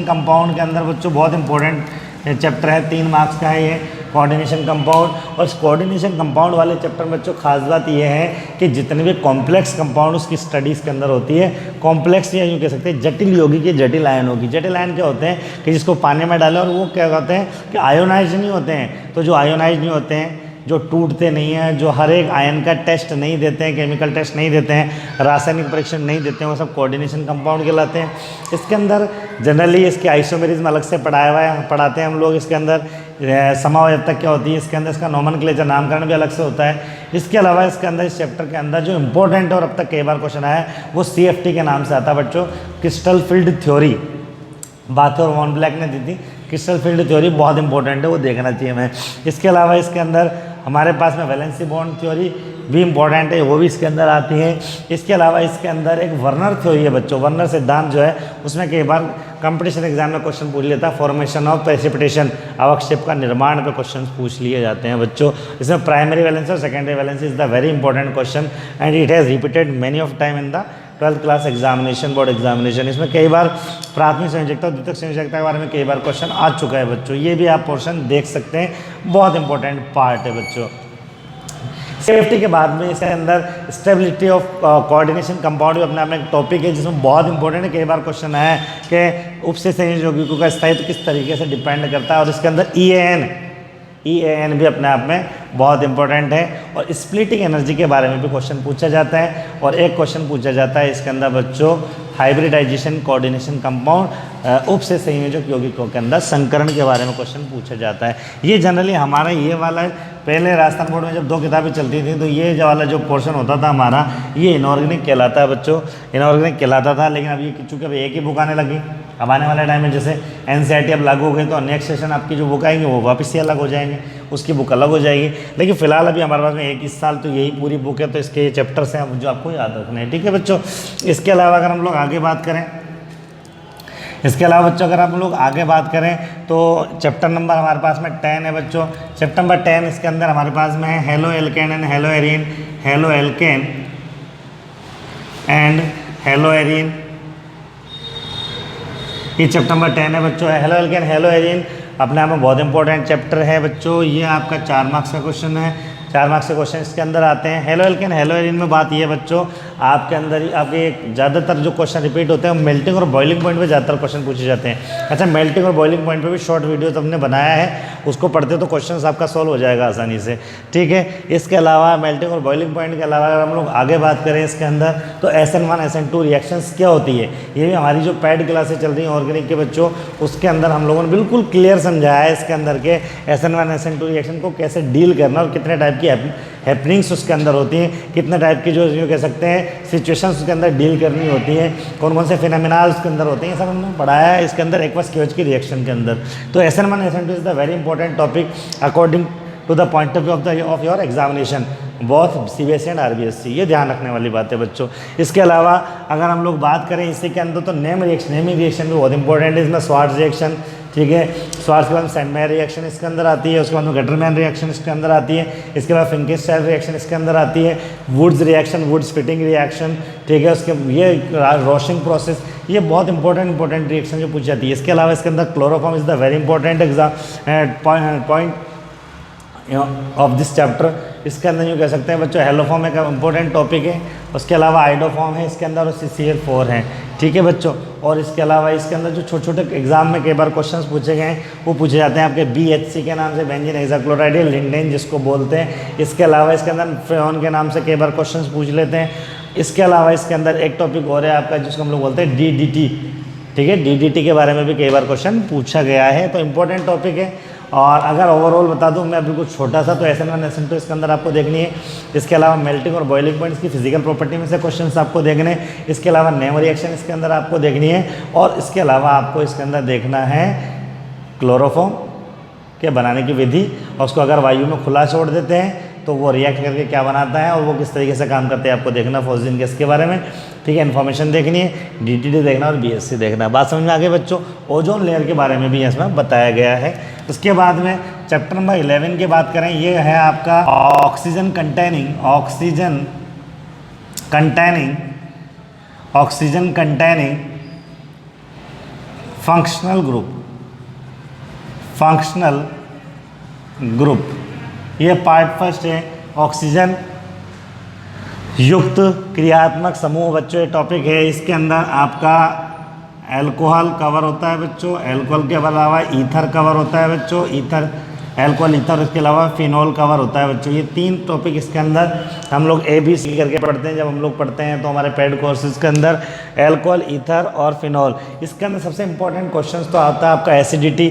कंपाउंड के अंदर बच्चों बहुत इंपॉर्टेंट चैप्टर है, 3 मार्क्स का है ये कोऑर्डिनेशन कंपाउंड। और इस कोऑर्डिनेशन कंपाउंड वाले चैप्टर में बच्चों खास बात ये है कि जितने भी कॉम्प्लेक्स कंपाउंड उसकी स्टडीज़ के अंदर होती है, कॉम्प्लेक्स या यूँ कह सकते हैं जटिल यौगिक के जटिल आयन होगी। जटिल आयन क्या होते हैं कि जिसको पानी में डालें और वो क्या कहते हैं कि आयोनाइज नहीं होते हैं। तो जो आयोनाइज नहीं होते हैं, जो टूटते नहीं हैं, जो हर एक आयन का टेस्ट नहीं देते हैं, केमिकल टेस्ट नहीं देते हैं, रासायनिक परीक्षण नहीं देते हैं, वो सब कोऑर्डिनेशन कंपाउंड कहलाते हैं। इसके अंदर जनरली इसके आइसोमेरिज्म अलग से पढ़ाते हैं हम लोग इसके अंदर। समावयत्ता क्या होती है, इसके अंदर इसका नोमेनक्लेचर नामकरण भी अलग से होता है। इसके अलावा इसके अंदर इस चैप्टर के अंदर जो इंपॉर्टेंट है और अब तक कई बार क्वेश्चन आया है वो CFT के नाम से आता है बच्चों, क्रिस्टल फील्ड थ्योरी। बात और वॉन ब्लैक ने दी थी, क्रिस्टल फील्ड थ्योरी बहुत इंपॉर्टेंट है, वो देखना चाहिए हमें। इसके अलावा इसके अंदर हमारे पास में वैलेंसी बॉन्ड थ्योरी भी इंपॉर्टेंट है, वो भी इसके अंदर आती है। इसके अलावा इसके अंदर एक वर्नर थ्योरी है बच्चों, वर्नर सिद्धांत जो है उसमें कई बार कंपटीशन एग्जाम में क्वेश्चन पूछ लेता है, फॉर्मेशन ऑफ प्रेसिपिटेशन, अवक्षेप का निर्माण पे क्वेश्चन पूछ लिए जाते हैं बच्चों। इसमें प्राइमरी वैलेंसी और secondary valency is the very important question and it has repeated many of time in the 12th class examination, board examination. इसमें कई बार प्राथमिक संयोजकता और द्वितीयक संयोजकता के बारे में कई बार क्वेश्चन आ चुका है बच्चों, ये भी आप पोर्शन देख सकते हैं, बहुत इंपॉर्टेंट पार्ट है बच्चों। सेफ्टी के बाद में इसके अंदर स्टेबिलिटी ऑफ कोऑर्डिनेशन कंपाउंड भी अपने आप में एक टॉपिक है जिसमें बहुत इंपॉर्टेंट है, कई बार क्वेश्चन है कि उपसे संयोजकों का स्थायित्व किस तरीके से डिपेंड करता है, और इसके अंदर EAN भी अपने आप में बहुत इंपॉर्टेंट है। और स्प्लिटिंग एनर्जी के बारे में भी क्वेश्चन पूछा जाता है, और एक क्वेश्चन पूछा जाता है इसके अंदर बच्चों हाइब्रिडाइजेशन कोऑर्डिनेशन कंपाउंड, उप से संयोजक यौगिकों के अंदर संकरण के बारे में क्वेश्चन पूछा जाता है। ये जनरली हमारा ये वाला पहले राजस्थान बोर्ड में जब 2 किताबें चलती थी तो ये जो वाला जो पोर्शन होता था हमारा ये इनऑर्गेनिक कहलाता है बच्चों, इनऑर्गेनिक कहलाता था। लेकिन अब ये चूँकि अब एक ही बुक आने लगी, अब आने वाले टाइम में जैसे NCERT अब लागू हो गई तो नेक्स्ट सेशन आपकी जो बुक आएंगे वो वापस से अलग हो जाएंगे, उसकी बुक अलग हो जाएगी। लेकिन फिलहाल अभी हमारे पास में एक इस साल तो यही पूरी बुक है, तो इसके चैप्टर्स हैं जो आपको याद रखने हैं, ठीक है बच्चों। इसके अलावा अगर हम लोग आगे बात करें, इसके अलावा बच्चों अगर आप लोग आगे बात करें तो चैप्टर नंबर हमारे पास में 10 है बच्चों। चैप्टर नंबर 10 इसके अंदर हमारे पास में है halo alkane and hello arene, halo alkane and hello arene, ये चैप्टर नंबर 10 है बच्चों। हेलो एल्केन हेलो एरीन अपने आप में बहुत इंपॉर्टेंट चैप्टर है बच्चों, ये आपका 4 मार्क्स का क्वेश्चन है, 4 मार्क्स के क्वेश्चन इसके अंदर आते हैं। हेलो एल्केन हेलो एरीन में बात ये है बच्चों, आपके अंदर आपके ज़्यादातर जो क्वेश्चन रिपीट होते हैं मेल्टिंग और बॉइलिंग पॉइंट पे ज़्यादातर क्वेश्चन पूछे जाते हैं। अच्छा, मेल्टिंग और बॉइलिंग पॉइंट पे भी शॉर्ट वीडियो हमने बनाया है, उसको पढ़ते तो क्वेश्चन आपका सॉल्व हो जाएगा आसानी से, ठीक है। इसके अलावा मेल्टिंग और बॉइलिंग पॉइंट के अलावा अगर हम लोग आगे बात करें इसके अंदर तो SN1 SN2 रिएक्शंस क्या होती है, ये भी हमारी जो पैड क्लासेस चल रही हैं ऑर्गेनिक के बच्चों, उसके अंदर हम लोगों ने बिल्कुल क्लियर समझाया है इसके अंदर के SN1 SN2 रिएक्शन को कैसे डील करना और कितने टाइप की हैपनिंग्स उसके अंदर होती हैं, कितने टाइप की जो कह सकते हैं सिचुएशंस उसके अंदर डील करनी होती हैं, कौन कौन से फिनोमेना उसके अंदर होते हैं, सब हमने पढ़ाया है इसके अंदर एक्वस क्यूएच की रिएक्शन के अंदर। तो SN1 SN2 is the very important topic according to the point of view of your examination, बहुत CBSE एंड RBSE, ये ध्यान रखने वाली बात है बच्चों। इसके अलावा अगर हम लोग बात करें इसी के अंदर तो नेमिंग रिएक्शन भी बहुत इंपॉर्टेंट है, इसमें स्वार्ट्ज रिएक्शन, ठीक है, स्वार्ट्ज के बाद सैंडमेयर रिएक्शन इसके अंदर आती है, उसके बाद गटरमैन रिएक्शन इसके अंदर आती है, इसके बाद फिंकेस्टाइल रिएक्शन इसके अंदर आती है, Wurtz reaction, Wurtz Fittig reaction, ठीक है, उसके ये रोस्टिंग प्रोसेस, ये बहुत इंपॉर्टेंट रिएक्शन जो पूछी जाती है। इसके अलावा इसके अंदर chloroform is the very important point of this chapter. इसके अंदर यूँ कह सकते हैं बच्चों हेलोफॉर्म एक इंपॉर्टेंट टॉपिक है, उसके अलावा आइडोफॉर्म है इसके अंदर और CCl4 है, ठीक है बच्चों। और इसके अलावा इसके अंदर जो छोटे छोटे एग्जाम में कई बार क्वेश्चंस पूछे गए हैं वो पूछे जाते हैं आपके BHC के नाम से, बेंजीन हेक्साक्लोराइड या लिंडेन जिसको बोलते हैं। इसके अलावा इसके अंदर फ्रेऑन के नाम से कई बार क्वेश्चंस पूछ लेते हैं। इसके अलावा इसके अंदर एक टॉपिक और है आपका जिसको हम लोग बोलते हैं DDT, ठीक है, DDT के बारे में भी कई बार क्वेश्चन पूछा गया है, तो इंपॉर्टेंट टॉपिक है। और अगर ओवरऑल बता दूं मैं बिल्कुल छोटा सा, तो SN1 SN2 इसके अंदर आपको देखनी है। इसके अलावा मेल्टिंग और बॉइलिंग पॉइंट्स की फिजिकल प्रॉपर्टी में से क्वेश्चंस आपको देखने, इसके अलावा नेम रिएक्शन इसके अंदर आपको देखनी है, और इसके अलावा आपको इसके अंदर देखना है क्लोरोफॉर्म के बनाने की विधि, और उसको अगर वायु में खुला छोड़ देते हैं तो वो रिएक्ट करके क्या बनाता है और वो किस तरीके से काम करते हैं आपको देखना, फॉस्फेट गैस के बारे में, ठीक है, इन्फॉर्मेशन देखनी है, DDT देखना और BSc देखना। बात समझ में आ गई बच्चों। ओजोन लेयर के बारे में भी इसमें बताया गया है। उसके बाद में चैप्टर नंबर 11 की बात करें, ये है आपका ऑक्सीजन कंटेनिंग फंक्शनल ग्रुप, ये पार्ट फर्स्ट है। ऑक्सीजन युक्त क्रियात्मक समूह बच्चों ये टॉपिक है। इसके अंदर आपका अल्कोहल कवर होता है बच्चों, अल्कोहल के अलावा ईथर कवर होता है बच्चों, ईथर अल्कोहल ईथर, इसके अलावा फिनॉल कवर होता है बच्चों। ये 3 टॉपिक इसके अंदर हम लोग ABC करके पढ़ते हैं। जब हम लोग पढ़ते हैं तो हमारे पेड कोर्सेज के अंदर अल्कोहल ईथर और फिनॉल। इसके अंदर सबसे इंपॉर्टेंट क्वेश्चन तो आता है आपका एसिडिटी,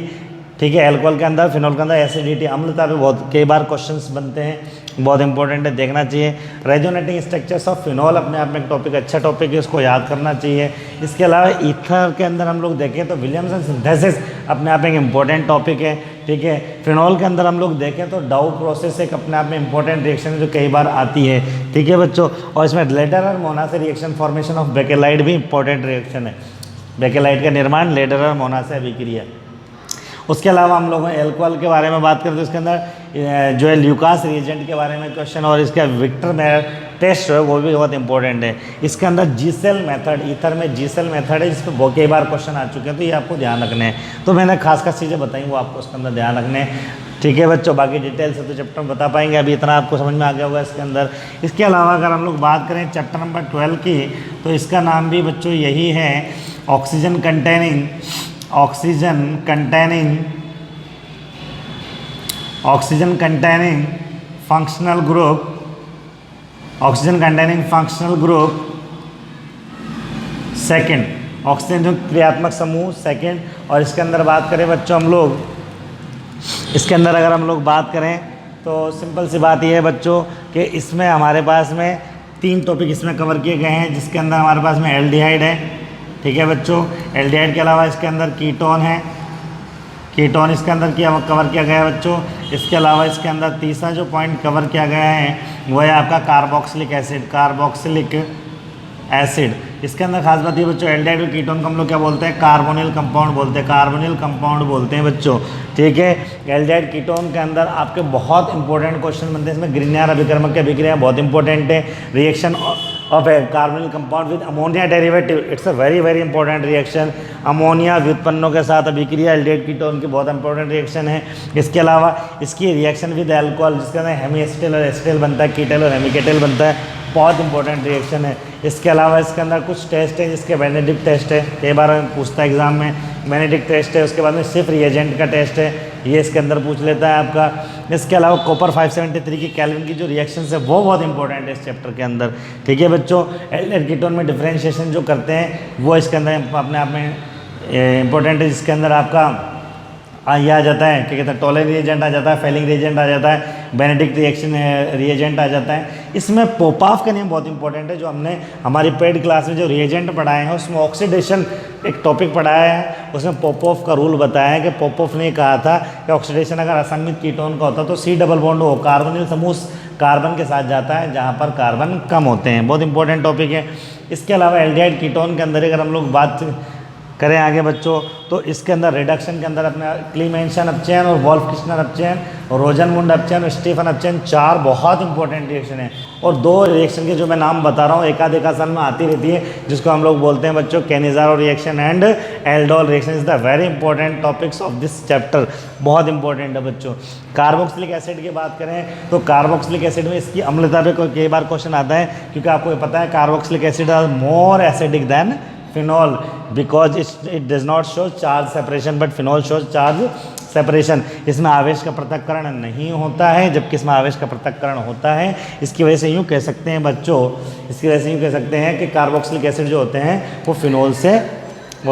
ठीक है। एल्कोहल के अंदर, फिनॉल के अंदर एसिडिटी, अम्लता पे बहुत कई बार क्वेश्चंस बनते हैं, बहुत इंपॉर्टेंट है, देखना चाहिए। रेजोनेटिंग स्ट्रक्चर्स ऑफ फिनॉल अपने आप में एक टॉपिक, अच्छा टॉपिक है, इसको याद करना चाहिए। इसके अलावा ईथर के अंदर हम लोग देखें तो विलियमसन सिंथेसिस अपने आप में एक इंपॉर्टेंट टॉपिक है, ठीक है। फिनॉल के अंदर हम लोग देखें तो डाउ प्रोसेस एक अपने आप में इंपॉर्टेंट रिएक्शन है जो कई बार आती है, ठीक है बच्चों। और इसमें लेडरर मोनासे रिएक्शन, फॉर्मेशन ऑफ बेकेलाइट भी इंपॉर्टेंट रिएक्शन है। बेकेलाइट का निर्माण लेडरर मोनासे अभिक्रिया। उसके अलावा हम लोग एल्कोहल के बारे में बात करें तो इसके अंदर जो है ल्यूकास रिएजेंट के बारे में क्वेश्चन, और इसका विक्टर मेयर टेस्ट जो है वो भी बहुत इंपॉर्टेंट है। इसके अंदर जीसेल मेथड, ईथर में जीसेल मेथड है, जिस पर बहुत कई बार क्वेश्चन आ चुके हैं, तो ये आपको ध्यान रखने हैं। तो मैंने खास खास चीज़ें बताई वो आपको उसके अंदर ध्यान रखने हैं, ठीक है बच्चों। बाकी डिटेल से तो चैप्टर में बता पाएंगे, अभी इतना आपको समझ में आ गया होगा इसके अंदर। इसके अलावा अगर हम लोग बात करें चैप्टर नंबर 12 की, तो इसका नाम भी बच्चों यही है, oxygen containing functional group second, oxygen जो क्रियात्मक समूह सेकंड। और इसके अंदर बात करें बच्चों हम लोग, इसके अंदर अगर हम लोग बात करें तो सिंपल सी बात यह है बच्चों कि इसमें हमारे पास में 3 टॉपिक इसमें कवर किए गए हैं, जिसके अंदर हमारे पास में एल्डिहाइड है, ठीक है बच्चों। एल्डिहाइड के अलावा इसके अंदर कीटोन है, कीटोन इसके अंदर कवर किया गया है बच्चों। इसके अलावा इसके अंदर तीसरा जो पॉइंट कवर किया गया है वो है आपका कार्बोक्सिलिक एसिड। इसके अंदर खास बात ये बच्चों, एल्डिहाइड और कीटोन को हम लोग क्या बोलते हैं, कार्बोनिल कंपाउंड बोलते हैं बच्चों, ठीक है। एल्डिहाइड कीटोन के अंदर आपके बहुत इंपॉर्टेंट क्वेश्चन बनते हैं, इसमें ग्रिग्नार अभिकर्मक की अभिक्रिया बहुत इंपॉर्टेंट है। Reaction of a carbonyl compound with ammonia derivative, it's a very important reaction. Ammonia व्युत्पन्नों के साथ अभिक्रिया एल्डिहाइड कीटोन की बहुत इंपॉर्टेंट रिएक्शन है। इसके अलावा इसकी रिएक्शन विद अल्कोहल, जिसके अंदर हेमीएसिटिल और एसिटिल बनता है, कीटल और हेमिकेटल बनता है, बहुत इंपॉर्टेंट रिएक्शन है। इसके अलावा इसके अंदर कुछ टेस्ट है, जिसके बेनेडिक्ट टेस्ट है, कई बार पूछता है एग्जाम में, बेनेडिक्ट टेस्ट है। उसके बाद में सिर्फ रिएजेंट का टेस्ट है, ये इसके अंदर पूछ लेता है आपका। इसके अलावा कॉपर 573 की केल्विन की जो रिएक्शंस है वो बहुत इंपॉर्टेंट है इस चैप्टर के अंदर, ठीक है बच्चों। एल्डिहाइड कीटोन में डिफरेंशिएशन जो करते हैं वो इसके अंदर अपने आप में इंपॉर्टेंट है, जिसके अंदर आपका ये आ जाता है, क्या कहते हैं, टोलेन रिएजेंट आ जाता है, फेलिंग रिएजेंट आ जाता है, बेनेडिक्ट रिएक्शन रिएजेंट आ जाता है। इसमें पोपाफ का नियम बहुत इंपॉर्टेंट है, जो हमने हमारी पेड क्लास में जो रिएजेंट पढ़ाए हैं उसमें ऑक्सीडेशन एक टॉपिक पढ़ाया है, उसमें पोपोफ का रूल बताया है कि पोपोफ ने कहा था कि ऑक्सीडेशन अगर असंगत कीटोन का होता तो C डबल बॉन्ड हो, कार्बोनिल समूह कार्बन के साथ जाता है जहाँ पर कार्बन कम होते हैं, बहुत इंपॉर्टेंट टॉपिक है। इसके अलावा एल्डिहाइड कीटोन के अंदर अगर हम लोग बात करें आगे बच्चों, तो इसके अंदर रिडक्शन के अंदर अपने क्लीमेंशन अपचयन और वॉल्फ किश्नर अपचयन और रोजनमुंड अपचयन और स्टीफन अपचयन 4 बहुत इंपॉर्टेंट रिएक्शन है। और 2 रिएक्शन के जो मैं नाम बता रहा हूँ एक आध साल में आती रहती है, जिसको हम लोग बोलते हैं बच्चों Cannizzaro reaction and aldol reaction. Is the very important topics of this chapter, बहुत इंपॉर्टेंट है बच्चों। कार्बोक्सिलिक एसिड की बात करें तो कार्बोक्सिलिक एसिड में इसकी अम्लता पे कई बार क्वेश्चन आता है, क्योंकि आपको पता है carboxylic acid are more acidic than phenol because it does not show charge separation but phenol shows charge separation. इसमें आवेश का पृथक्करण नहीं होता है, जबकि इसमें आवेश का पृथक्करण होता है। इसकी वजह से यूँ कह सकते हैं बच्चों, इसकी वजह से यूँ कह सकते हैं कि कार्बोक्सिलिक एसिड जो होते हैं वो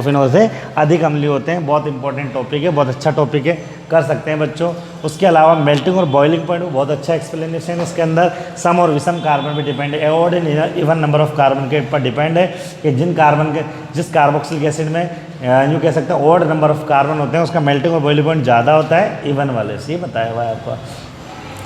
फिनॉल से अधिक अम्लीय होते हैं। बहुत इंपॉर्टेंट टॉपिक है, बहुत अच्छा टॉपिक है, कर सकते हैं बच्चों। उसके अलावा मेल्टिंग और बॉइलिंग पॉइंट बहुत अच्छा एक्सप्लेनेशन है इसके अंदर। सम और विषम कार्बन पे डिपेंड है, odd and even number of carbon के पर डिपेंड है कि जिस कार्बोक्सिलिक एसिड में यूँ कह सकते हैं ऑड नंबर ऑफ कार्बन होते हैं उसका मेल्टिंग और बॉइलिंग पॉइंट ज़्यादा होता है इवन वाले से, ये बताया हुआ है आपको।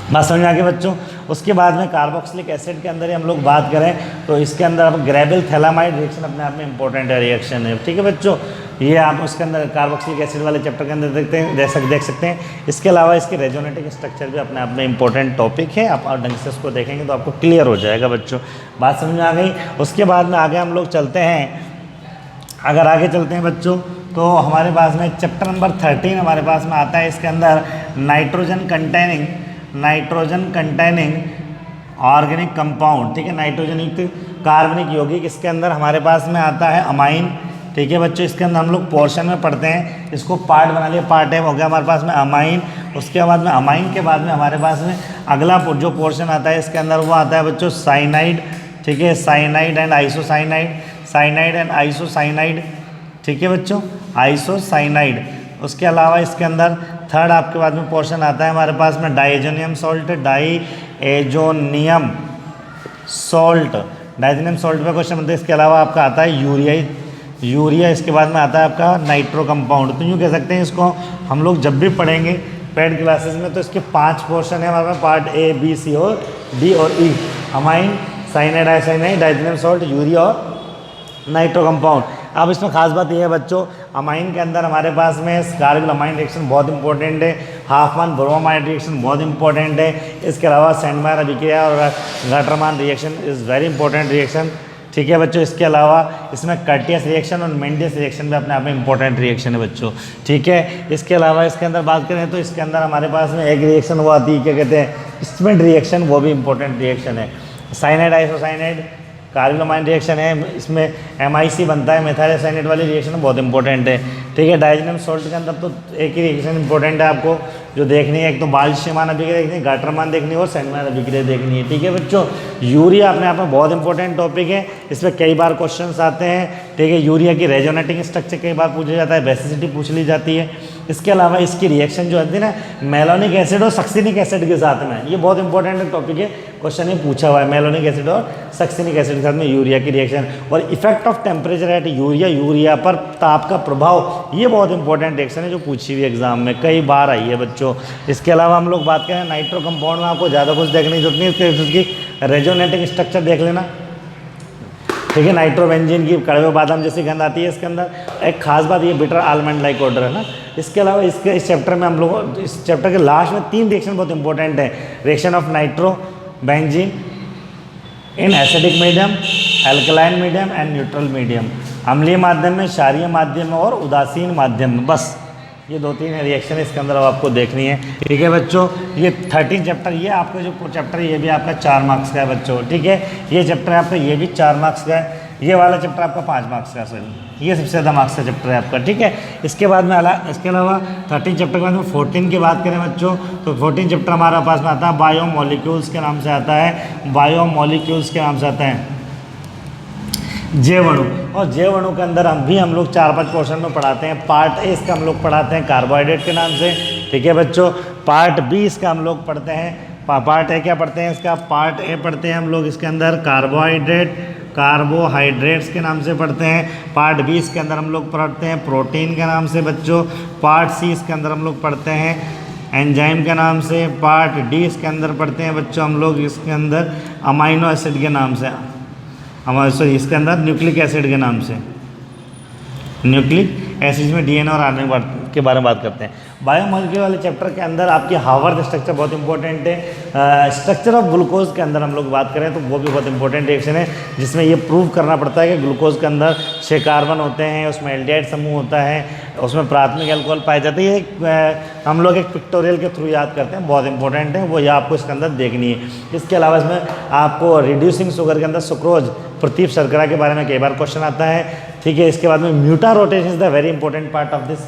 बात समझ में आ गई बच्चों। उसके बाद में कार्बोक्सिलिक एसिड के अंदर ही हम लोग बात करें तो इसके अंदर अब ग्रेबिल थैलामाइड रिएक्शन अपने आप में इंपॉर्टेंट है रिएक्शन है, ठीक है बच्चों। ये आप उसके अंदर कार्बोक्सिलिक एसिड वाले चैप्टर के अंदर देख सकते हैं। इसके अलावा इसके रेजोनेटिक स्ट्रक्चर भी अपने आप में इंपॉर्टेंट टॉपिक है, आप और ढंग से उसको देखेंगे तो आपको क्लियर हो जाएगा बच्चों। बात समझ में आ गई। उसके बाद में आगे हम लोग चलते हैं, अगर आगे चलते हैं बच्चों तो हमारे पास में चैप्टर नंबर 13 हमारे पास में आता है। इसके अंदर नाइट्रोजन कंटेनिंग ऑर्गेनिक कंपाउंड, ठीक है, नाइट्रोजन युक्त कार्बनिक यौगिक। इसके अंदर हमारे पास में आता है अमाइन, ठीक है बच्चों। इसके अंदर हम लोग पोर्शन में पढ़ते हैं, इसको पार्ट बना लिया, पार्ट है हो गया हमारे पास में अमाइन। उसके बाद में अमाइन के बाद में हमारे पास में अगला जो पोर्शन आता है इसके अंदर वो आता है बच्चों साइनाइड, ठीक है, साइनाइड एंड आइसोसाइनाइड, ठीक है बच्चों, आइसोसाइनाइड। उसके अलावा इसके अंदर थर्ड आपके बाद में पोर्शन आता है हमारे पास में diazonium salt, diazonium salt, diazonium salt पे क्वेश्चन बनता है। इसके अलावा आपका आता है यूरिया, इसके बाद में आता है आपका नाइट्रो कंपाउंड। तो यूँ कह सकते हैं इसको हम लोग जब भी पढ़ेंगे पेड क्लासेस में तो इसके 5 पोर्शन है हमारे पास, पार्ट ए बी सी और डी और E, amine, cyanide, isocyanide, diazonium salt, urea और नाइट्रो कंपाउंड। अब इसमें खास बात यह है बच्चों, अमाइन के अंदर हमारे पास में स्कारगिल अमाइन रिएक्शन बहुत इंपॉर्टेंट है, हाफमैन ब्रोमाइड रिएक्शन बहुत इंपॉर्टेंट है। इसके अलावा सैंडमायर अभिक्रिया और Gattermann reaction is very important reaction, ठीक है बच्चों। इसके अलावा इसमें कर्टियस रिएक्शन और मेंडियस रिएक्शन भी अपने आप में इंपॉर्टेंट रिएक्शन है बच्चों, ठीक है। इसके अलावा इसके अंदर बात करें तो इसके अंदर हमारे पास में एक रिएक्शन वो आती है, क्या कहते हैं, स्टमेंट रिएक्शन, वो भी इंपॉर्टेंट रिएक्शन है। Cyanide isocyanide carbon amine reaction है, इसमें MIC बनता है, मेथाइल साइनाइड वाली रिएक्शन बहुत इंपॉर्टेंट है, ठीक है। डाइजोनियम सॉल्ट के अंदर तो एक ही रिएक्शन इंपॉर्टेंट है आपको जो देखनी है, एक तो बाल्शमान अभिक्रिया देखनी है, गाटरमान देखनी है और सैंडमायर अभिक्रिया देखनी है, ठीक है बच्चों। यूरिया अपने आप में बहुत इंपॉर्टेंट टॉपिक है, इसमें कई बार क्वेश्चंस आते हैं, ठीक है। यूरिया की रेजोनेटिंग स्ट्रक्चर कई बार पूछा जाता है, बेसिसिटी पूछ ली जाती है। इसके अलावा इसकी रिएक्शन जो होती है ना मेलोनिक एसिड और सक्सिनिक एसिड के साथ में, ये बहुत इंपॉर्टेंट टॉपिक है, क्वेश्चन ये पूछा हुआ है, मेलोनिक एसिड और सक्सिनिक एसिड के साथ में यूरिया की रिएक्शन। और effect of temperature at urea पर ताप का प्रभाव, ये बहुत इंपॉर्टेंट रिएक्शन है जो पूछी हुई एग्जाम में कई बार आई है बच्चों। इसके अलावा हम लोग बात करें नाइट्रो कंपाउंड में, आपको ज़्यादा कुछ देखने की जरूरत नहीं है, उसकी रेजोनेटिंग स्ट्रक्चर देख लेना, ठीक है। नाइट्रोबेंजीन की कड़वे बादाम जैसी गंध आती है इसके अंदर। एक खास बात ये बिटर आलमंड लाइक ऑर्डर है ना। इसके अलावा इस चैप्टर में हम लोग इस चैप्टर के लास्ट में 3 रिएक्शन बहुत इंपॉर्टेंट है, reaction of nitrobenzene in acidic medium, alkaline medium and neutral medium, अम्लीय माध्यम में, क्षारीय माध्यम में और उदासीन माध्यम में। बस ये 2-3 रिएक्शन इसके अंदर अब आपको देखनी है, ठीक है बच्चों। ये 13 चैप्टर, ये आपका जो चैप्टर है ये भी आपका 4 मार्क्स का है बच्चों, ठीक है। ये चैप्टर है आपका, ये भी 4 मार्क्स का है, ये वाला चैप्टर आपका 5 मार्क्स का, सॉरी ये सबसे ज़्यादा मार्क्स का चैप्टर है आपका, ठीक है। इसके बाद में इसके अलावा 13 चैप्टर के बाद में 14 की बात करें बच्चों तो 14 चैप्टर हमारा पास में आता है बायोमोलिक्यूल्स के नाम से आता है, बायोमोलिक्यूल्स के नाम से आता है जैव अणु। और जैव अणु के अंदर हम लोग 4-5 पोर्शन में पढ़ाते हैं। पार्ट ए इसका हम लोग पढ़ाते हैं कार्बोहाइड्रेट के नाम से, ठीक है बच्चों। पार्ट बी इसका हम लोग पढ़ते हैं, पार्ट ए क्या पढ़ते हैं इसका, पार्ट ए पढ़ते हैं हम लोग इसके अंदर कार्बोहाइड्रेट्स के नाम से पढ़ते हैं। पार्ट बी इसके अंदर हम लोग पढ़ते हैं प्रोटीन के नाम से बच्चों। पार्ट सी इसके अंदर हम लोग पढ़ते हैं एंजाइम के नाम से। पार्ट डी इसके अंदर पढ़ते हैं बच्चों हम लोग इसके अंदर अमाइनो एसिड के नाम से, सॉरी इसके अंदर न्यूक्लिक एसिड के नाम से, न्यूक्लिक एसिड में DNA और RNA के बारे में बात करते हैं। बायोमोलिक्यूल वाले चैप्टर के अंदर आपकी हावर्थ स्ट्रक्चर बहुत इंपॉर्टेंट है। स्ट्रक्चर ऑफ ग्लूकोज के अंदर हम लोग बात करें तो वो भी बहुत इंपॉर्टेंट रिएक्शन है, जिसमें ये प्रूव करना पड़ता है कि ग्लूकोज के अंदर 6 कार्बन होते हैं, उसमें एल्डिहाइड समूह होता है, उसमें प्राथमिक अल्कोहल पाए जाते हैं। ये हम लोग एक पिक्टोरियल के थ्रू याद करते हैं, बहुत इंपॉर्टेंट है वो, ये आपको इसके अंदर देखनी है। इसके अलावा इसमें आपको रिड्यूसिंग शुगर के अंदर सुक्रोज, प्रतीप शर्करा के बारे में कई बार क्वेश्चन आता है, ठीक है। इसके बाद में mutarotation is the very important part of this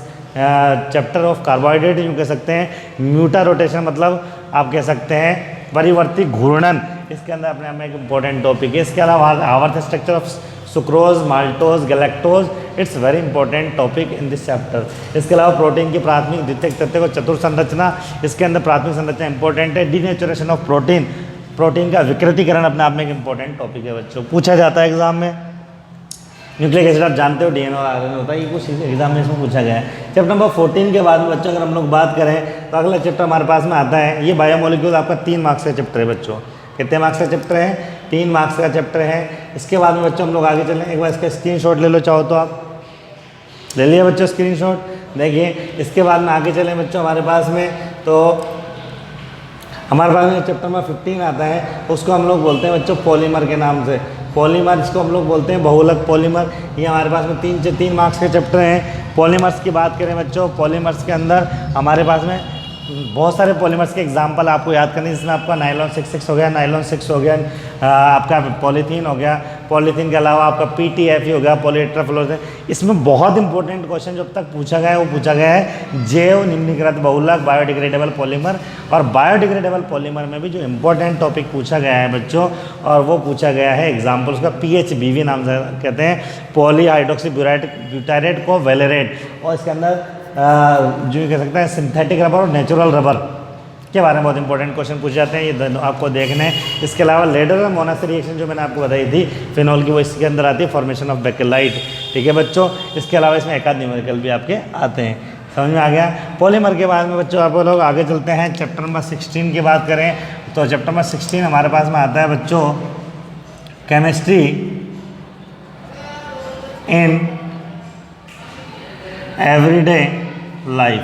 chapter of carbohydrate, यूँ कह सकते हैं। म्यूटा रोटेशन मतलब आप कह सकते हैं परिवर्ती घूर्णन, इसके अंदर अपने आप में एक इंपॉर्टेंट टॉपिक है। इसके अलावा Haworth structure of sucrose, maltose, galactose, it's very important topic in this chapter. इसके अलावा प्रोटीन की प्राथमिक द्वितीयक तत्व को चतुर संरचना, इसके अंदर प्राथमिक संरचना इंपॉर्टेंट है। डीनेचुरेशन ऑफ प्रोटीन, प्रोटीन का विकृतीकरण अपने आप में एक इंपॉर्टेंट टॉपिक है बच्चों, पूछा जाता है एग्जाम में। न्यूक्लिक एसिड आप जानते हो DNA और RNA होता है, ये कुछ एग्जाम में इसमें पूछा गया है। चैप्टर नंबर 14 के बाद में बच्चों अगर हम लोग बात करें तो अगला चैप्टर हमारे पास में आता है, ये बायोमोलिक्यूल आपका 3 मार्क्स का चैप्टर है बच्चों। कितने मार्क्स का चैप्टर है? 3 मार्क्स का चैप्टर है। इसके बाद में बच्चों हम लोग आगे चलें, एक बार इसका स्क्रीनशॉट ले लो, चाहो तो आप ले लिया बच्चों स्क्रीनशॉट। देखिए इसके बाद में आगे चलें बच्चों हमारे पास में, तो हमारे पास में चैप्टर नंबर 15 आता है, उसको हम लोग बोलते हैं बच्चों पॉलीमर के नाम से। पॉलीमर इसको हम लोग बोलते हैं बहुलक पॉलीमर। ये हमारे पास में 3 मार्क्स के चैप्टर हैं। पॉलीमर्स की बात करें बच्चों, पॉलीमर्स के अंदर हमारे पास में बहुत सारे पॉलीमर्स के एग्जाम्पल आपको याद करने, जिसमें आपका नाइलॉन 66 हो गया, नाइलॉन 6 हो गया, आपका पॉलीथीन हो गया, पॉलीथीन के अलावा आपका PTFE हो गया, पॉलीटेट्राफ्लोरोथेन। इसमें बहुत इंपॉर्टेंट क्वेश्चन जो अब तक पूछा गया है वो पूछा गया है जैव निम्नीकृत बहुलक बायोडिग्रेडेबल पॉलीमर। और बायोडिग्रेडेबल पॉलीमर में भी जो इंपॉर्टेंट टॉपिक पूछा गया है बच्चों, और वो पूछा गया है एग्जाम्पल्स का PHBV नाम से कहते हैं, पॉलीहाइड्रोक्सी ब्यूटाइरेट को वेलेरेट। और इसके अंदर जो कह सकते हैं सिंथेटिक रबर और नेचुरल रबर के बारे में बहुत इंपॉर्टेंट क्वेश्चन पूछे जाते हैं, ये दोनों आपको देखने हैं। इसके अलावा लेडर और मोनास रिएक्शन जो मैंने आपको बताई थी फिनॉल की, वो इसके अंदर आती है, फॉर्मेशन ऑफ बेकेलाइट। ठीक है बच्चों, इसके अलावा इसमें एक आध न्यूमेरिकल भी आपके आते हैं। समझ में आ गया। पॉलीमर के बाद में बच्चों आप लोग आगे चलते हैं, चैप्टर नंबर 16 की बात करें तो चैप्टर नंबर 16 हमारे पास में आता है बच्चों केमिस्ट्री इन एवरीडे लाइफ,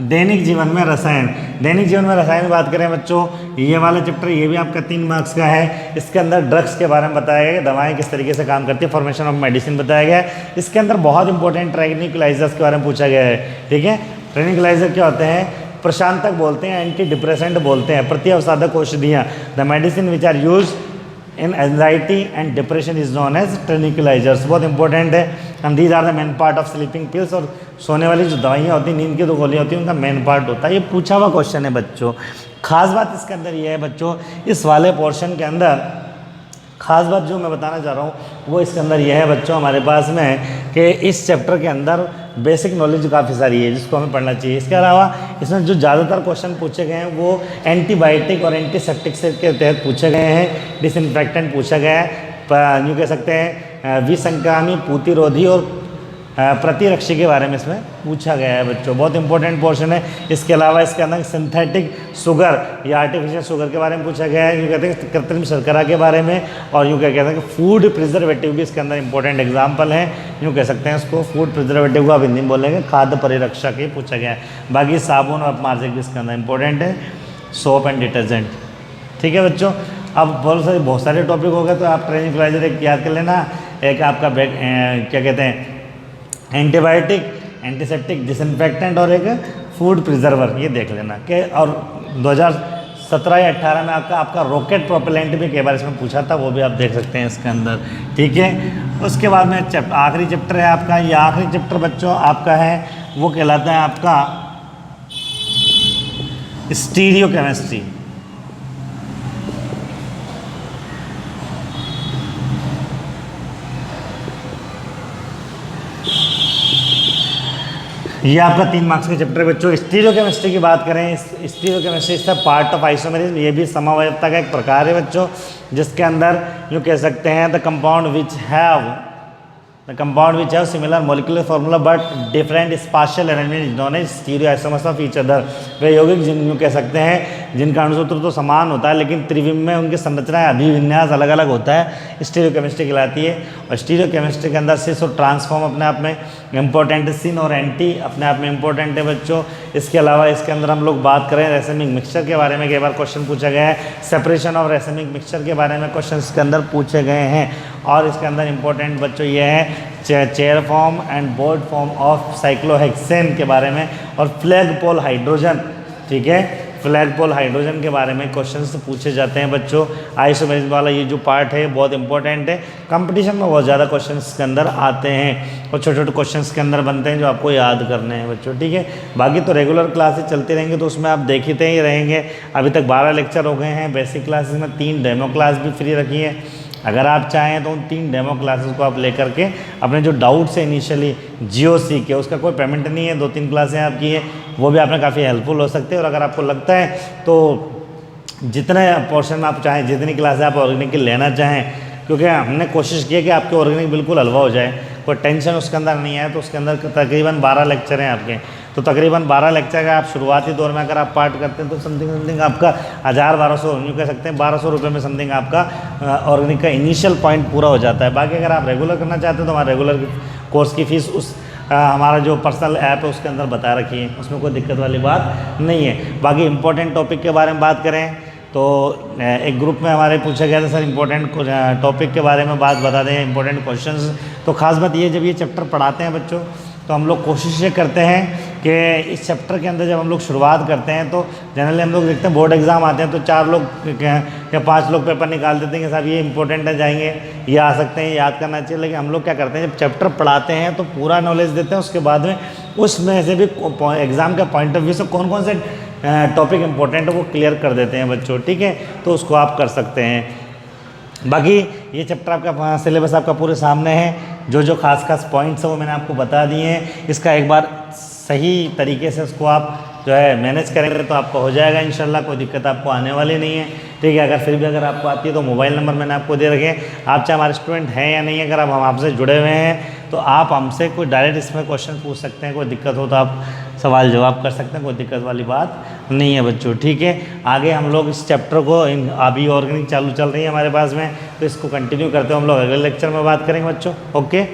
दैनिक जीवन में रसायन। दैनिक जीवन में रसायन की बात करें बच्चों, ये वाला चैप्टर ये भी आपका 3 मार्क्स का है। इसके अंदर ड्रग्स के बारे में बताया गया है, दवाएं किस तरीके से काम करती है, फॉर्मेशन ऑफ मेडिसिन बताया गया है। इसके अंदर बहुत इंपॉर्टेंट ट्रैनिक्युलाइजर्स के बारे में पूछा गया है। ठीक है, ट्रैनिक्युलाइजर क्या होते हैं? प्रशांतक बोलते हैं, एंटी डिप्रेसेंट बोलते हैं, प्रति अवसादक औषधियाँ। The medicine which are use in anxiety and depression is known as tranquilizers. बहुत इंपॉर्टेंट है। And these are the main part of sleeping pills, और सोने वाली जो दवाइयाँ होती हैं, नींद की जो गोलियाँ होती हैं, उनका मेन पार्ट होता है। ये पूछा हुआ क्वेश्चन है बच्चों। खास बात इसके अंदर ये है बच्चों, इस वाले पोर्शन के अंदर खास बात जो मैं बताना चाह रहा हूँ वो इसके अंदर यह है बच्चों हमारे पास में कि इस चैप्टर के अंदर बेसिक नॉलेज काफ़ी सारी है जिसको हमें पढ़ना चाहिए। इसके अलावा इसमें जो ज़्यादातर क्वेश्चन पूछे गए हैं वो एंटीबायोटिक और एंटीसेप्टिक से के तहत पूछे गए हैं। डिसइंफेक्टेंट पूछा गया है, यूँ कह सकते हैं विसंक्रामी, प्रतिरोधी और प्रतिरक्षी के बारे में इसमें पूछा गया है बच्चों। बहुत इंपॉर्टेंट पोर्शन है। इसके अलावा इसके अंदर सिंथेटिक शुगर या आर्टिफिशियल शुगर के बारे में पूछा गया है, यूँ कहते हैं कृत्रिम शर्करा के बारे में, और यूँ कहते हैं कि फूड प्रिजर्वेटिव भी इसके अंदर इंपॉर्टेंट एग्जाम्पल है। यूँ कह सकते हैं इसको फूड प्रिजर्वेटिव को आप हिंदी में बोलेंगे खाद्य परिरक्षक ही पूछा गया है। बाकी साबुन और अपमार्जक भी इसके अंदर इंपॉर्टेंट है, सोप एंड डिटर्जेंट। ठीक है बच्चों, अब बहुत सारे टॉपिक हो गए तो आप ट्रैनिक्युलाइजर एक याद कर लेना, एक आपका क्या कहते हैं एंटीबायोटिक, एंटीसेप्टिक, डिसइंफेक्टेंट और एक फूड प्रिजर्वर, ये देख लेना के। और 2017 या 18 में आपका रॉकेट प्रोपेलेंट भी कई बार इसमें पूछा था, वो भी आप देख सकते हैं इसके अंदर। ठीक है, उसके बाद में आखिरी चैप्टर है आपका, ये आखिरी चैप्टर बच्चों आपका है वो कहलाता है आपका स्टीरियो केमिस्ट्री। ये आपका 3 मार्क्स का चैप्टर बच्चों। स्टीरियो केमिस्ट्री की बात करें, स्टीरियो केमिस्ट्री इसका पार्ट ऑफ आइसोमेरिज्म, ये भी समवायता का एक प्रकार है बच्चों, जिसके अंदर यूँ कह सकते हैं the compound which have similar molecular formula but different spatial arrangement is known as stereoisomers of each other. वे यौगिक जिन यूँ कह सकते हैं जिनका अणुसूत्र तो समान होता है लेकिन त्रिविम में उनकी संरचना अभिविन्यास अलग अलग होता है, स्टीरियो केमिस्ट्री कहलाती है। और स्टीरियो केमिस्ट्री के अंदर सिस और ट्रांसफॉर्म अपने आप में इंपॉर्टेंट है, सिन और एंटी अपने आप में इंपॉर्टेंट है बच्चों। इसके अलावा इसके अंदर हम लोग बात करें रेसेमिक मिक्सचर के बारे में, कई बार क्वेश्चन पूछा गया है। सेपरेशन ऑफ रेसेमिक मिक्सचर के बारे में क्वेश्चन इसके अंदर पूछे गए हैं। और इसके अंदर इंपॉर्टेंट बच्चों ये है chair form and board form of cyclohexane के बारे में, और फ्लैग पोल हाइड्रोजन। ठीक है, फ्लैग पोल हाइड्रोजन के बारे में क्वेश्चंस पूछे जाते हैं बच्चों। आइसोमेरिज्म वाला ये जो पार्ट है बहुत इंपॉर्टेंट है, कंपटीशन में बहुत ज़्यादा क्वेश्चंस के अंदर आते हैं और छोटे छोटे क्वेश्चंस के अंदर बनते हैं जो आपको याद करने हैं बच्चों। ठीक है, बाकी तो रेगुलर क्लासेस चलती रहेंगे तो उसमें आप देखते ही रहेंगे। अभी तक 12 लेक्चर हो गए हैं बेसिक क्लासेस में, 3 डेमो क्लास भी फ्री रखी है। अगर आप चाहें तो उन 3 डेमो क्लासेस को आप लेकर के अपने जो डाउट्स है इनिशियली GOC के, उसका कोई पेमेंट नहीं है, 2-3 क्लासें आपकी है, वो भी आपने काफ़ी हेल्पफुल हो सकते हैं। और अगर आपको लगता है तो जितने पोर्शन में आप चाहें, जितनी क्लासें आप ऑर्गेनिक की लेना चाहें, क्योंकि हमने कोशिश की है कि आपके ऑर्गेनिक बिल्कुल हलवा हो जाए, कोई टेंशन उसके अंदर नहीं है। तो उसके अंदर तकरीबन 12 लेक्चर हैं आपके, तो तकरीबन 12 लेक्चर का आप शुरुआती दौर में अगर आप पार्ट करते हैं तो समथिंग आपका 1000-1200 यूँ कह सकते हैं 1200 रुपये में समथिंग आपका ऑर्गेनिक का इनिशियल पॉइंट पूरा हो जाता है। बाकी अगर आप रेगुलर करना चाहते हैं तो हमारे रेगुलर कोर्स की फ़ीस उस हमारा जो पर्सनल ऐप है उसके अंदर बता रखी है, उसमें कोई दिक्कत वाली बात नहीं है। बाकी इंपॉर्टेंट टॉपिक के बारे में बात करें तो एक ग्रुप में हमारे पूछा गया था सर इंपॉर्टेंट टॉपिक के बारे में बात बता दें, इंपॉर्टेंट क्वेश्चंस। तो खास बात ये, जब ये चैप्टर पढ़ाते हैं बच्चों तो हम लोग कोशिश ये करते हैं कि इस चैप्टर के अंदर जब हम लोग शुरुआत करते हैं तो जनरली हम लोग देखते हैं बोर्ड एग्ज़ाम आते हैं तो 4 लोग या 5 लोग पेपर निकाल देते हैं कि साहब ये इंपॉर्टेंट है, जाएंगे, ये आ सकते हैं, याद करना चाहिए। लेकिन हम लोग क्या करते हैं, जब चैप्टर पढ़ाते हैं तो पूरा नॉलेज देते हैं, उसके बाद में उसमें से भी एग्ज़ाम के पॉइंट ऑफ व्यू से कौन कौन से टॉपिक इंपॉर्टेंट है वो क्लियर कर देते हैं बच्चों। ठीक है, तो उसको आप कर सकते हैं। बाकी ये चैप्टर आपका सिलेबस आपका पूरे सामने है, जो खास पॉइंट्स है वो मैंने आपको बता दिए हैं। इसका एक बार सही तरीके से उसको आप जो है मैनेज करेंगे तो आपको हो जाएगा इंशाल्लाह, कोई दिक्कत आपको आने वाली नहीं है। ठीक है, अगर फिर भी अगर आपको आती है तो मोबाइल नंबर मैंने आपको दे रखे हैं, आप चाहे हमारे स्टूडेंट हैं या नहीं, अगर आप हम आपसे जुड़े हुए हैं तो आप हमसे कोई डायरेक्ट इसमें क्वेश्चन पूछ सकते हैं, कोई दिक्कत हो तो आप सवाल जवाब कर सकते हैं, कोई दिक्कत वाली बात नहीं है बच्चों। ठीक है, आगे हम लोग इस चैप्टर को अभी ऑर्गेनिक चालू चल रही है हमारे पास में, तो इसको कंटिन्यू करते हुए हम लोग अगले लेक्चर में बात करेंगे बच्चों। ओके।